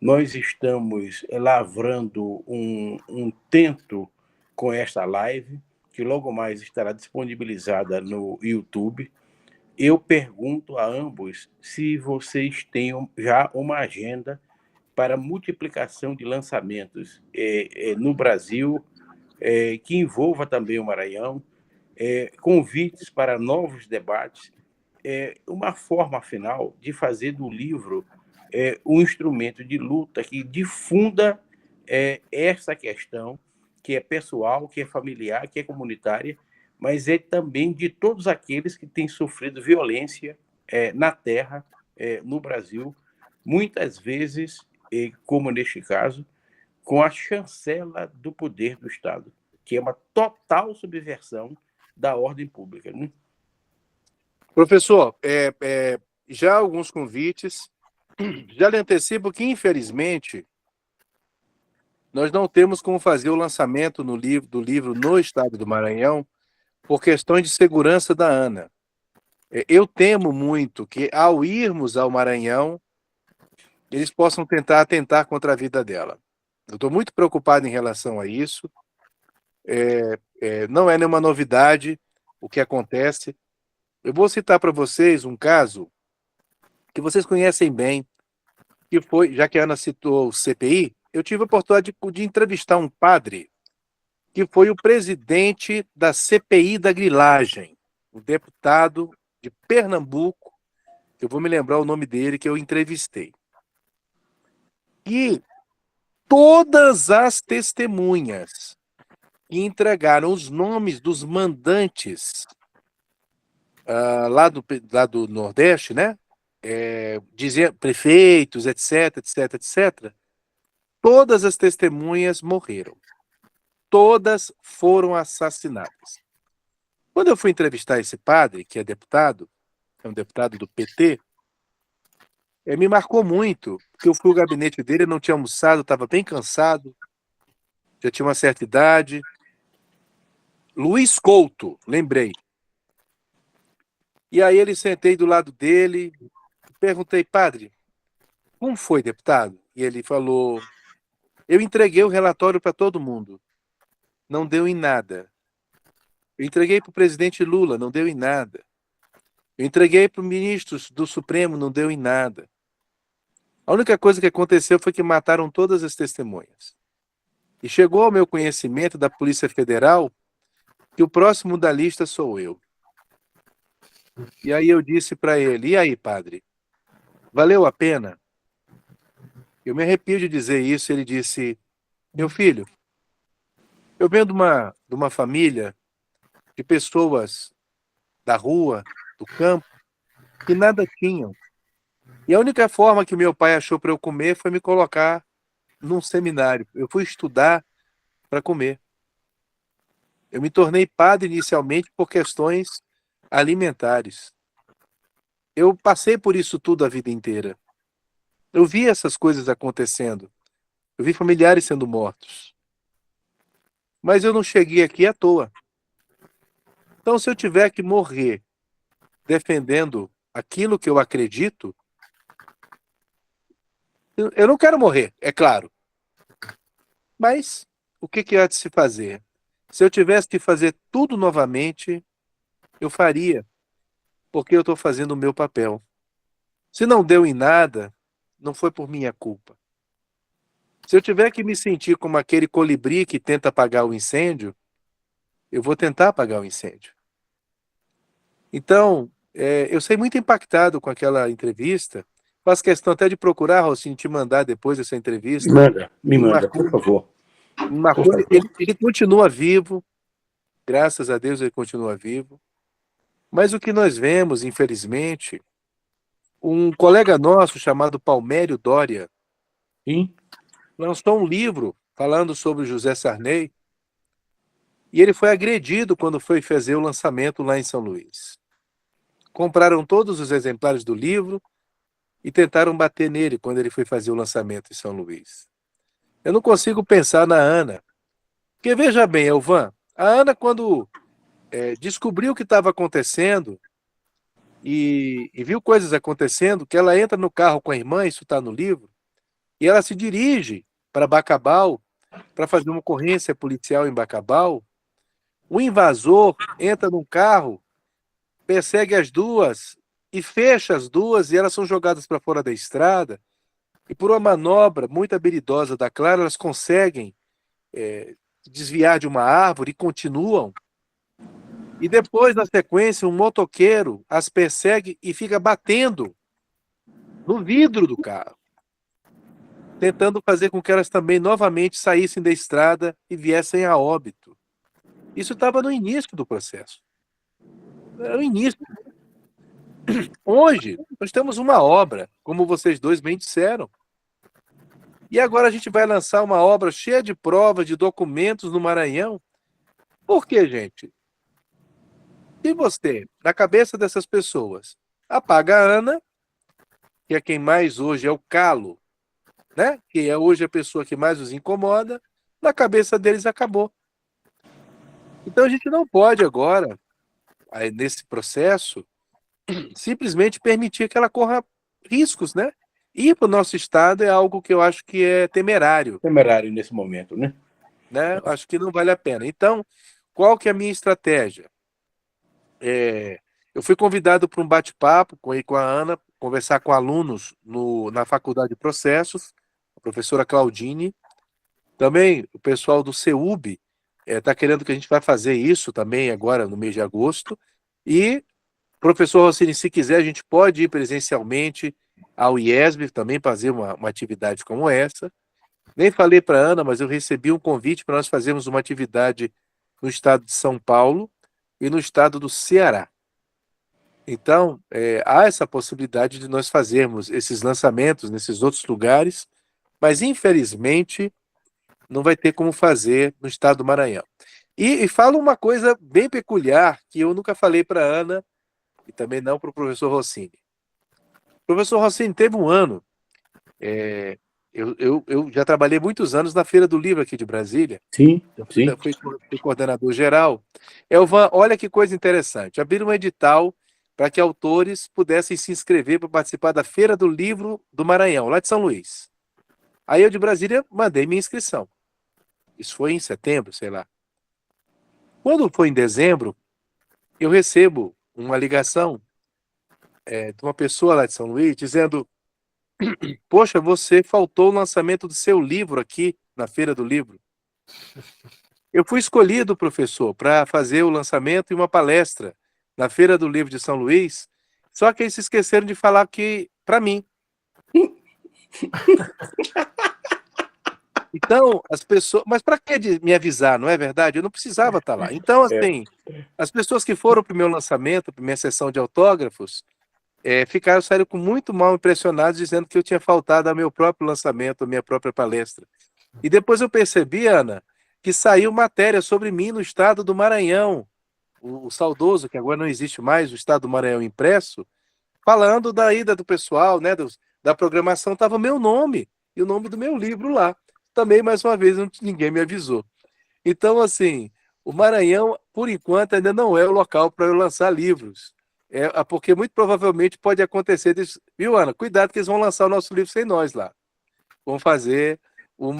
Nós estamos lavrando um tento com esta live, que logo mais estará disponibilizada no YouTube. Eu pergunto a ambos se vocês têm já uma agenda para multiplicação de lançamentos no Brasil, que envolva também o Maranhão, convites para novos debates, uma forma, afinal, de fazer do livro um instrumento de luta que difunda essa questão, que é pessoal, que é familiar, que é comunitária, mas é também de todos aqueles que têm sofrido violência na terra, no Brasil, muitas vezes, como neste caso, com a chancela do poder do Estado, que é uma total subversão da ordem pública, né? Professor, já alguns convites, já lhe antecipo que, infelizmente, nós não temos como fazer o lançamento do livro no estado do Maranhão por questões de segurança da Ana. Eu temo muito que, ao irmos ao Maranhão, eles possam tentar atentar contra a vida dela. Eu estou muito preocupado em relação a isso. Não é nenhuma novidade o que acontece. Eu vou citar para vocês um caso que vocês conhecem bem, que foi, já que a Ana citou o CPI, eu tive a oportunidade de entrevistar um padre que foi o presidente da CPI da grilagem, um deputado de Pernambuco, eu vou me lembrar o nome dele, que eu entrevistei. E todas as testemunhas que entregaram os nomes dos mandantes lá do Nordeste, né? Dizer prefeitos, etc, etc, etc. Todas as testemunhas morreram. Todas foram assassinadas. Quando eu fui entrevistar esse padre, que é deputado, é um deputado do PT, me marcou muito, porque eu fui ao gabinete dele, não tinha almoçado, estava bem cansado, já tinha uma certa idade. Luiz Couto, lembrei. E aí ele sentei do lado dele, perguntei, padre, como foi, deputado? E ele falou, eu entreguei o relatório para todo mundo, não deu em nada. Eu entreguei para o presidente Lula, não deu em nada. Eu entreguei para os ministros do Supremo, não deu em nada. A única coisa que aconteceu foi que mataram todas as testemunhas. E chegou ao meu conhecimento da Polícia Federal que o próximo da lista sou eu. E aí eu disse para ele, e aí, padre, valeu a pena? Eu me arrepio de dizer isso. Ele disse, meu filho, eu venho de uma família de pessoas da rua, do campo, que nada tinham. E a única forma que meu pai achou para eu comer foi me colocar num seminário. Eu fui estudar para comer. Eu me tornei padre inicialmente por questões alimentares. Eu passei por isso tudo a vida inteira. Eu vi essas coisas acontecendo. Eu vi familiares sendo mortos. Mas eu não cheguei aqui à toa. Então, se eu tiver que morrer defendendo aquilo que eu acredito, eu não quero morrer, é claro. Mas o que há de se fazer? Se eu tivesse que fazer tudo novamente, eu faria, porque eu estou fazendo o meu papel. Se não deu em nada, não foi por minha culpa. Se eu tiver que me sentir como aquele colibri que tenta apagar o incêndio, eu vou tentar apagar o incêndio. Então, eu saí muito impactado com aquela entrevista. Faço questão até de procurar, Rocinho, te mandar depois essa entrevista. Me manda, por favor. Ele continua vivo, graças a Deus ele continua vivo. Mas o que nós vemos, infelizmente, um colega nosso chamado Palmério Doria, Sim. lançou um livro falando sobre o José Sarney e ele foi agredido quando foi fazer o lançamento lá em São Luís. Compraram todos os exemplares do livro e tentaram bater nele quando ele foi fazer o lançamento em São Luís. Eu não consigo pensar na Ana. Porque veja bem, Elvan, a Ana, quando descobriu o que estava acontecendo e viu coisas acontecendo, que ela entra no carro com a irmã, isso está no livro, e ela se dirige para Bacabal para fazer uma ocorrência policial em Bacabal. O invasor entra num carro, persegue as duas e fecha as duas e elas são jogadas para fora da estrada. E por uma manobra muito habilidosa da Clara, elas conseguem desviar de uma árvore e continuam. E depois, na sequência, um motoqueiro as persegue e fica batendo no vidro do carro, tentando fazer com que elas também novamente saíssem da estrada e viessem a óbito. Isso estava no início do processo. Era o início. Hoje, nós temos uma obra, como vocês dois bem disseram. E agora a gente vai lançar uma obra cheia de provas, de documentos no Maranhão. Por quê, gente? Se você, na cabeça dessas pessoas, apaga a Ana, que é quem mais hoje é o calo, né? Que é hoje a pessoa que mais os incomoda, na cabeça deles acabou. Então a gente não pode agora, nesse processo, simplesmente permitir que ela corra riscos, né? Ir para o nosso estado é algo que eu acho que é temerário. Temerário nesse momento, né? Acho que não vale a pena. Então, qual que é a minha estratégia? Eu fui convidado para um bate-papo com a Ana, conversar com alunos na Faculdade de Processos, a professora Claudine. Também o pessoal do CEUB está querendo que a gente vai fazer isso também agora no mês de agosto. E, professor Rossini, se quiser, a gente pode ir presencialmente ao IESB também fazer uma atividade como essa. Nem falei para a Ana, mas eu recebi um convite para nós fazermos uma atividade no estado de São Paulo e no estado do Ceará. Então, há essa possibilidade de nós fazermos esses lançamentos nesses outros lugares, mas, infelizmente, não vai ter como fazer no estado do Maranhão. E falo uma coisa bem peculiar, que eu nunca falei para a Ana, e também não para o professor Rossini. O professor Rossini teve um ano, eu já trabalhei muitos anos na Feira do Livro aqui de Brasília. Sim. Fui coordenador geral. Elvan, olha que coisa interessante. Abriram um edital para que autores pudessem se inscrever para participar da Feira do Livro do Maranhão, lá de São Luís. Aí eu de Brasília mandei minha inscrição. Isso foi em setembro, sei lá. Quando foi em dezembro, eu recebo uma ligação de uma pessoa lá de São Luís dizendo: poxa, você faltou o lançamento do seu livro aqui na Feira do Livro. Eu fui escolhido, professor, para fazer o lançamento e uma palestra na Feira do Livro de São Luís, só que eles se esqueceram de falar que, para mim. Então, as pessoas... Mas para que me avisar, não é verdade? Eu não precisava estar lá. Então, assim, as pessoas que foram para o meu lançamento, para a minha sessão de autógrafos, saíram com muito mal impressionados, dizendo que eu tinha faltado ao meu próprio lançamento, à minha própria palestra. E depois eu percebi, Ana, que saiu matéria sobre mim no estado do Maranhão, o saudoso, que agora não existe mais, o estado do Maranhão impresso, falando da ida do pessoal, né, da programação, estava meu nome e o nome do meu livro lá. Também, mais uma vez, ninguém me avisou. Então, assim, o Maranhão, por enquanto, ainda não é o local para eu lançar livros. Porque muito provavelmente pode acontecer, viu, Ana? Cuidado que eles vão lançar o nosso livro sem nós lá. Vão fazer um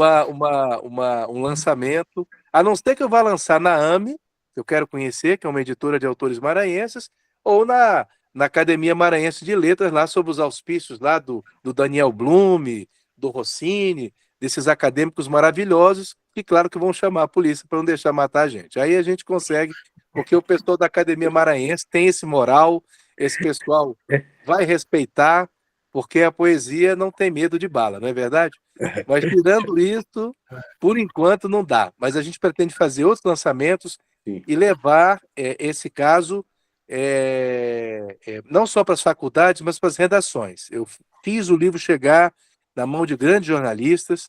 lançamento, a não ser que eu vá lançar na AME, que eu quero conhecer, que é uma editora de autores maranhenses, ou na Academia Maranhense de Letras, lá sob os auspícios lá do Daniel Blume, do Rossini, desses acadêmicos maravilhosos, que claro que vão chamar a polícia para não deixar matar a gente. Aí a gente consegue, porque o pessoal da Academia Maranhense tem esse moral, esse pessoal vai respeitar, porque a poesia não tem medo de bala, não é verdade? Mas tirando isso, por enquanto não dá. Mas a gente pretende fazer outros lançamentos e levar esse caso não só para as faculdades, mas para as redações. Eu fiz o livro chegar na mão de grandes jornalistas,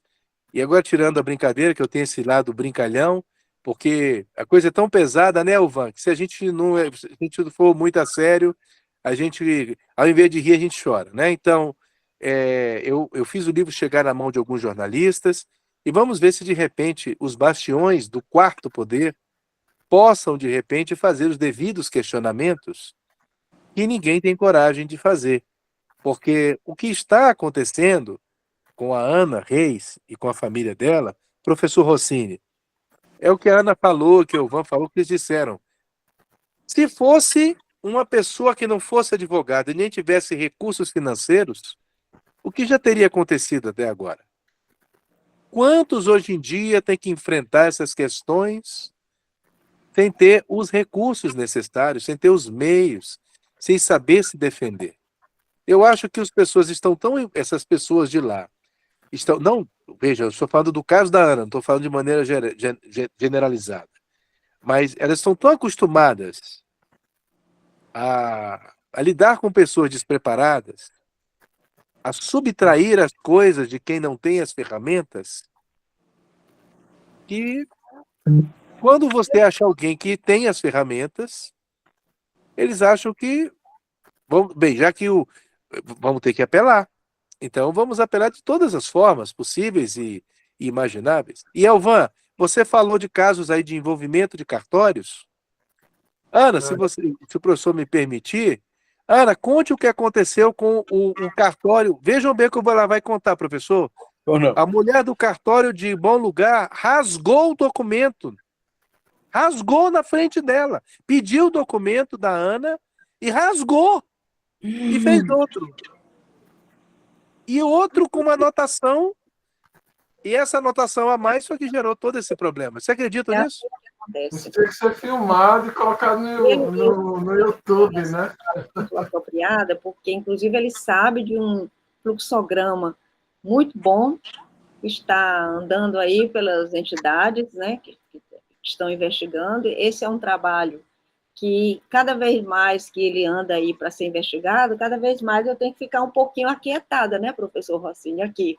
e agora tirando a brincadeira, que eu tenho esse lado brincalhão, porque a coisa é tão pesada, né, Elvan, que se a gente não for muito a sério, a gente, ao invés de rir, a gente chora, né? Então, eu fiz o livro chegar na mão de alguns jornalistas, e vamos ver se, de repente, os bastiões do quarto poder possam, de repente, fazer os devidos questionamentos que ninguém tem coragem de fazer. Porque o que está acontecendo com a Ana Reis e com a família dela, professor Rossini, é o que a Ana falou, que o Ivan falou, que eles disseram. Se fosse uma pessoa que não fosse advogada e nem tivesse recursos financeiros, o que já teria acontecido até agora? Quantos hoje em dia têm que enfrentar essas questões sem ter os recursos necessários, sem ter os meios, sem saber se defender? Eu acho que essas pessoas de lá não, veja, eu estou falando do caso da Ana, não estou falando de maneira generalizada, mas elas estão tão acostumadas a lidar com pessoas despreparadas, a subtrair as coisas de quem não tem as ferramentas, que quando você acha alguém que tem as ferramentas, eles acham que, já que vamos ter que apelar. Então, vamos apelar de todas as formas possíveis e imagináveis. E, Elvan, você falou de casos aí de envolvimento de cartórios. Ana, se o professor me permitir, Ana, conte o que aconteceu com o cartório. Vejam bem o que ela vai contar, professor. A mulher do cartório de Bom Lugar rasgou o documento. Rasgou na frente dela. Pediu o documento da Ana e rasgou. E fez outro. E outro com uma anotação, e essa anotação a mais foi que gerou todo esse problema. Você acredita nisso? Isso tem que ser filmado e colocado no YouTube, né? Muito apropriada, porque, inclusive, ele sabe de um fluxograma muito bom que está andando aí pelas entidades, né, que estão investigando. Esse é um trabalho que cada vez mais que ele anda aí para ser investigado, cada vez mais eu tenho que ficar um pouquinho aquietada, né, professor Rossini, aqui.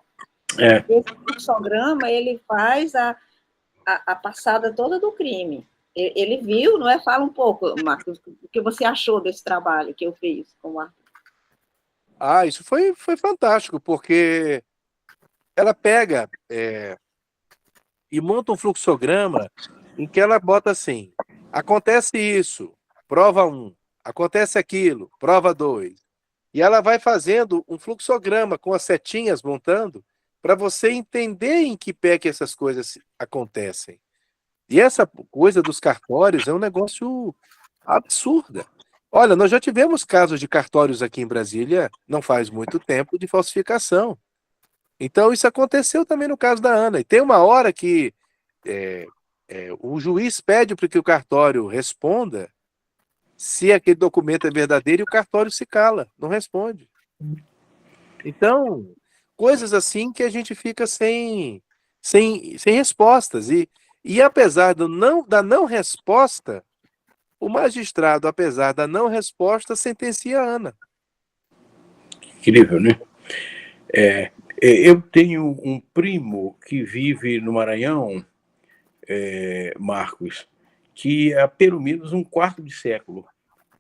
Esse fluxograma, ele faz a passada toda do crime. Ele viu, não é? Fala um pouco, Marcos, o que você achou desse trabalho que eu fiz com o Arthur. Isso foi fantástico, porque ela pega e monta um fluxograma em que ela bota assim: acontece isso, prova 1, acontece aquilo, prova 2. E ela vai fazendo um fluxograma com as setinhas montando para você entender em que pé que essas coisas acontecem. E essa coisa dos cartórios é um negócio absurda. Olha, nós já tivemos casos de cartórios aqui em Brasília, não faz muito tempo, de falsificação. Então, isso aconteceu também no caso da Ana. E tem uma hora que o juiz pede para que o cartório responda, se aquele documento é verdadeiro e o cartório se cala, não responde. Então, coisas assim que a gente fica sem respostas. E apesar da não resposta, o magistrado, apesar da não resposta, sentencia a Ana. Incrível, né? Eu tenho um primo que vive no Maranhão, Marcos, que há pelo menos um quarto de século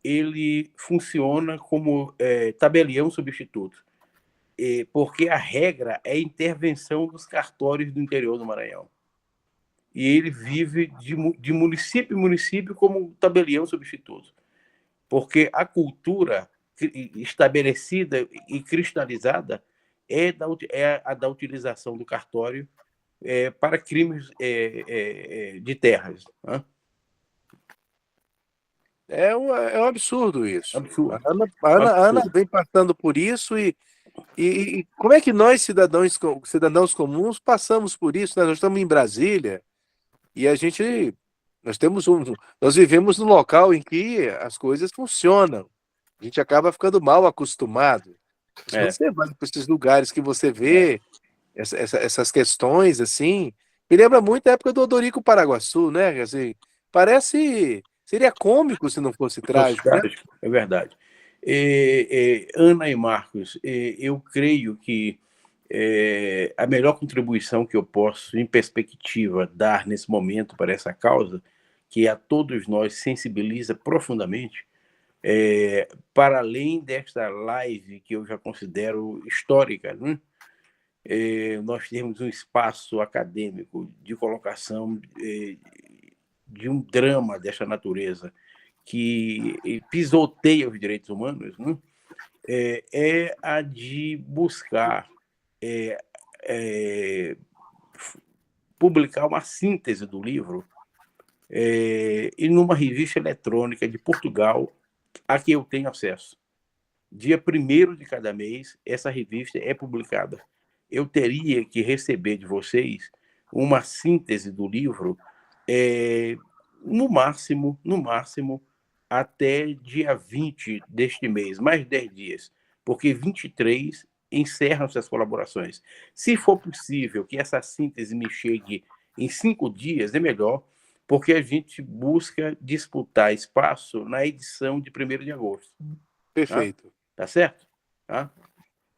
ele funciona como tabelião substituto, porque a regra é a intervenção dos cartórios do interior do Maranhão. E ele vive de município em município como tabelião substituto, porque a cultura estabelecida e cristalizada é a da utilização do cartório para crimes de terras. Né? É um absurdo isso. Absurdo. A Ana Absurdo. vem passando por isso e como é que nós, cidadãos comuns, passamos por isso? Né? Nós estamos em Brasília e nós vivemos num local em que as coisas funcionam. A gente acaba ficando mal acostumado. Quando você vai para esses lugares que você vê essas questões, assim, me lembra muito a época do Odorico Paraguaçu, né? Assim, seria cômico se não fosse trágico, né? É verdade. Ana e Marcos, eu creio que a melhor contribuição que eu posso, em perspectiva, dar nesse momento para essa causa, que a todos nós sensibiliza profundamente, para além desta live que eu já considero histórica, né? Nós temos um espaço acadêmico de colocação de um drama dessa natureza que pisoteia os direitos humanos, né? É a de buscar publicar uma síntese do livro e numa revista eletrônica de Portugal, a que eu tenho acesso. Dia 1º de cada mês, essa revista é publicada. Eu teria que receber de vocês uma síntese do livro, no máximo, até dia 20 deste mês, mais 10 dias, porque 23 encerram-se as colaborações. Se for possível que essa síntese me chegue em 5 dias, é melhor, porque a gente busca disputar espaço na edição de 1º de agosto. Perfeito. Tá certo? Tá?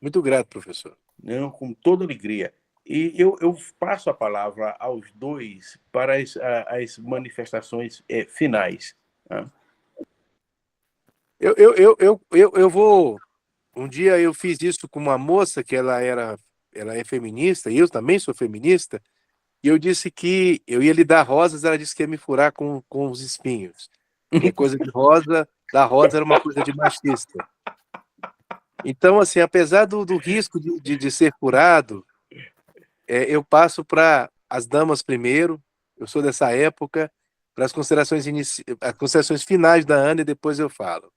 Muito grato, professor. Não, com toda alegria. E eu passo a palavra aos dois para as manifestações finais. Tá? Eu vou. Um dia eu fiz isso com uma moça que ela é feminista, e eu também sou feminista, e eu disse que eu ia lhe dar rosas, ela disse que ia me furar com os espinhos. Que é coisa de rosa, dar rosa era uma coisa de machista. Então, assim, apesar do risco de ser furado, eu passo para as damas primeiro, eu sou dessa época, para as considerações finais da Ana e depois eu falo.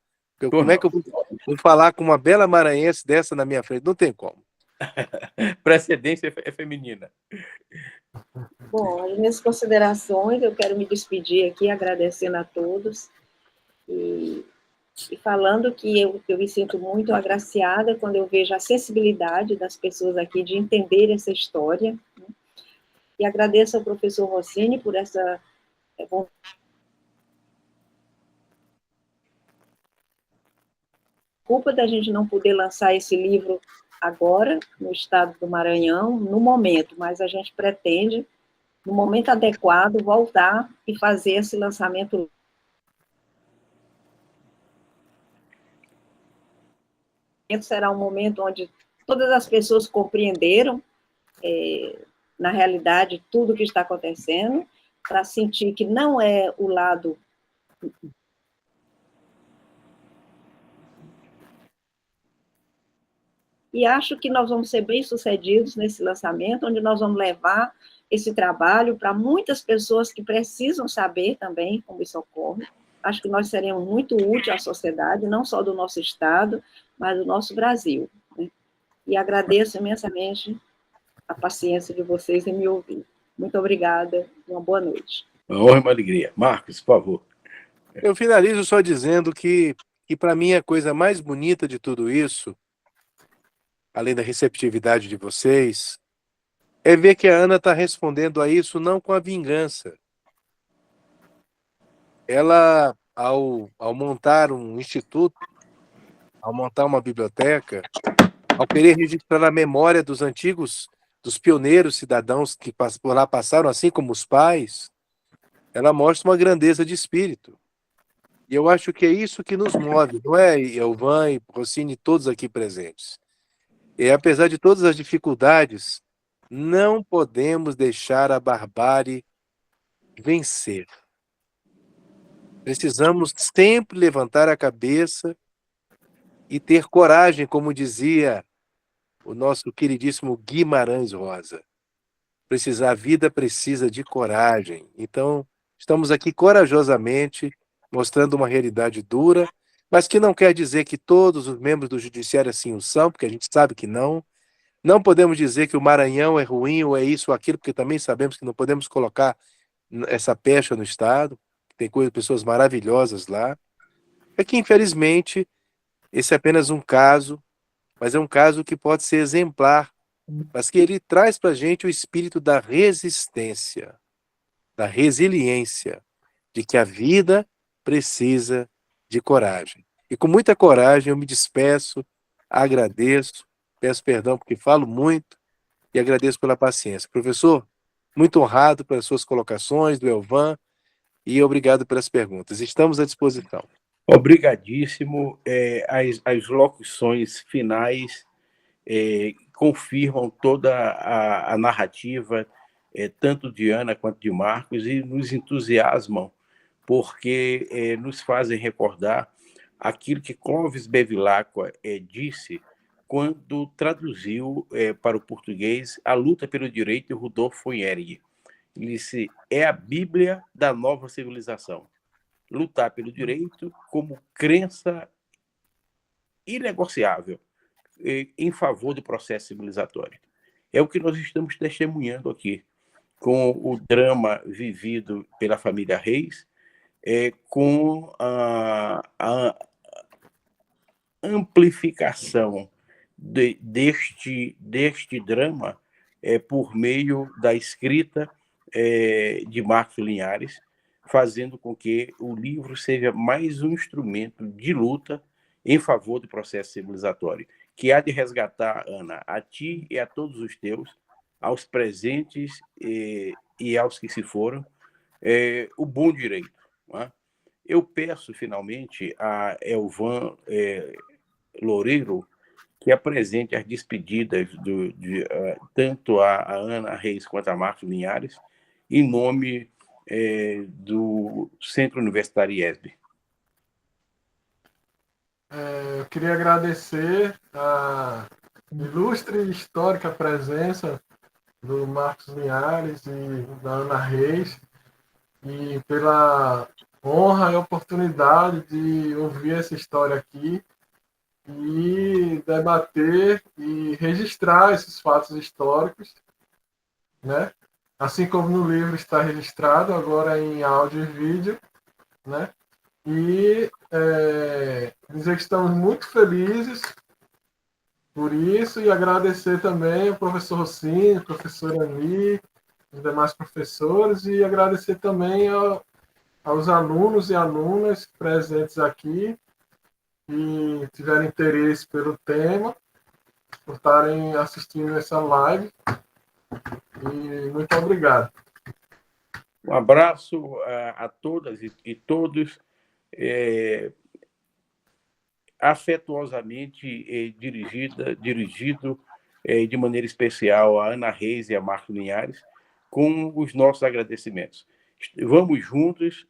Como é que eu vou falar com uma bela maranhense dessa na minha frente? Não tem como. Precedência é feminina. Bom, as minhas considerações, eu quero me despedir aqui, agradecendo a todos e falando que eu me sinto muito agraciada quando eu vejo a sensibilidade das pessoas aqui de entender essa história, né? E agradeço ao professor Rossini por essa culpa da gente não poder lançar esse livro agora, no estado do Maranhão, no momento, mas a gente pretende, no momento adequado, voltar e fazer esse lançamento. Será um momento onde todas as pessoas compreenderam, na realidade, tudo o que está acontecendo, para sentir que não é o lado e acho que nós vamos ser bem-sucedidos nesse lançamento, onde nós vamos levar esse trabalho para muitas pessoas que precisam saber também como isso ocorre. Acho que nós seremos muito úteis à sociedade, não só do nosso Estado, mas do nosso Brasil, né? E agradeço imensamente a paciência de vocês em me ouvir. Muito obrigada, uma boa noite. Uma honra e uma alegria. Marcos, por favor. Eu finalizo só dizendo que para mim a coisa mais bonita de tudo isso, além da receptividade de vocês, é ver que a Ana está respondendo a isso não com a vingança. Ela, ao montar um instituto, ao montar uma biblioteca, ao querer registrar a memória dos antigos, dos pioneiros cidadãos que por lá passaram, assim como os pais, ela mostra uma grandeza de espírito. E eu acho que é isso que nos move, não é, Elvan e Rossini, todos aqui presentes. E apesar de todas as dificuldades, não podemos deixar a barbárie vencer. Precisamos sempre levantar a cabeça e ter coragem, como dizia o nosso queridíssimo Guimarães Rosa. A vida precisa de coragem. Então, estamos aqui corajosamente mostrando uma realidade dura, mas que não quer dizer que todos os membros do judiciário assim o são, porque a gente sabe que não. Não podemos dizer que o Maranhão é ruim ou é isso ou aquilo, porque também sabemos que não podemos colocar essa pecha no Estado. Tem pessoas maravilhosas lá. É que, infelizmente, esse é apenas um caso, mas é um caso que pode ser exemplar, mas que ele traz para a gente o espírito da resistência, da resiliência, de que a vida precisa de coragem. E com muita coragem eu me despeço, agradeço, peço perdão porque falo muito e agradeço pela paciência. Professor, muito honrado pelas suas colocações, do Elvan, e obrigado pelas perguntas. Estamos à disposição. Obrigadíssimo. As locuções finais confirmam toda a narrativa, tanto de Ana quanto de Marcos, e nos entusiasmam, porque nos fazem recordar aquilo que Clóvis Bevilacqua disse quando traduziu para o português A Luta pelo Direito de Rudolf von Ehring. Ele disse: é a Bíblia da nova civilização. Lutar pelo direito como crença inegociável em favor do processo civilizatório. É o que nós estamos testemunhando aqui, com o drama vivido pela família Reis, com a amplificação deste drama por meio da escrita de Marcos Linhares, fazendo com que o livro seja mais um instrumento de luta em favor do processo civilizatório, que há de resgatar, Ana, a ti e a todos os teus, aos presentes e aos que se foram, o bom direito. Não é? Eu peço, finalmente, a Elvan Loureiro que apresente as despedidas tanto a Ana Reis quanto a Marcos Linhares, em nome do Centro Universitário IESB. Eu queria agradecer a ilustre e histórica presença do Marcos Linhares e da Ana Reis, e pela honra e oportunidade de ouvir essa história aqui e debater e registrar esses fatos históricos, né? Assim como no livro está registrado, agora em áudio e vídeo, né? E dizer que estamos muito felizes por isso e agradecer também ao professor Rossini, ao professor Ani, os demais professores, e agradecer também aos alunos e alunas presentes aqui e tiverem interesse pelo tema, por estarem assistindo essa live. E muito obrigado. Um abraço a todas e todos, afetuosamente dirigido de maneira especial a Ana Reis e a Marcos Linhares, com os nossos agradecimentos. Vamos juntos,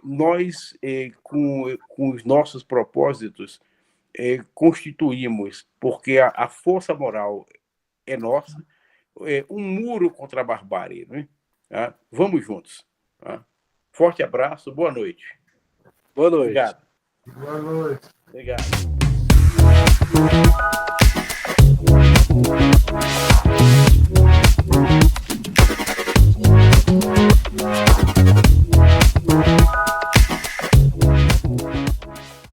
nós, com os nossos propósitos, constituímos, porque a força moral é nossa, um muro contra a barbárie. Né? Tá? Vamos juntos. Tá? Forte abraço, boa noite. Boa noite. Obrigado. Boa noite. Obrigado.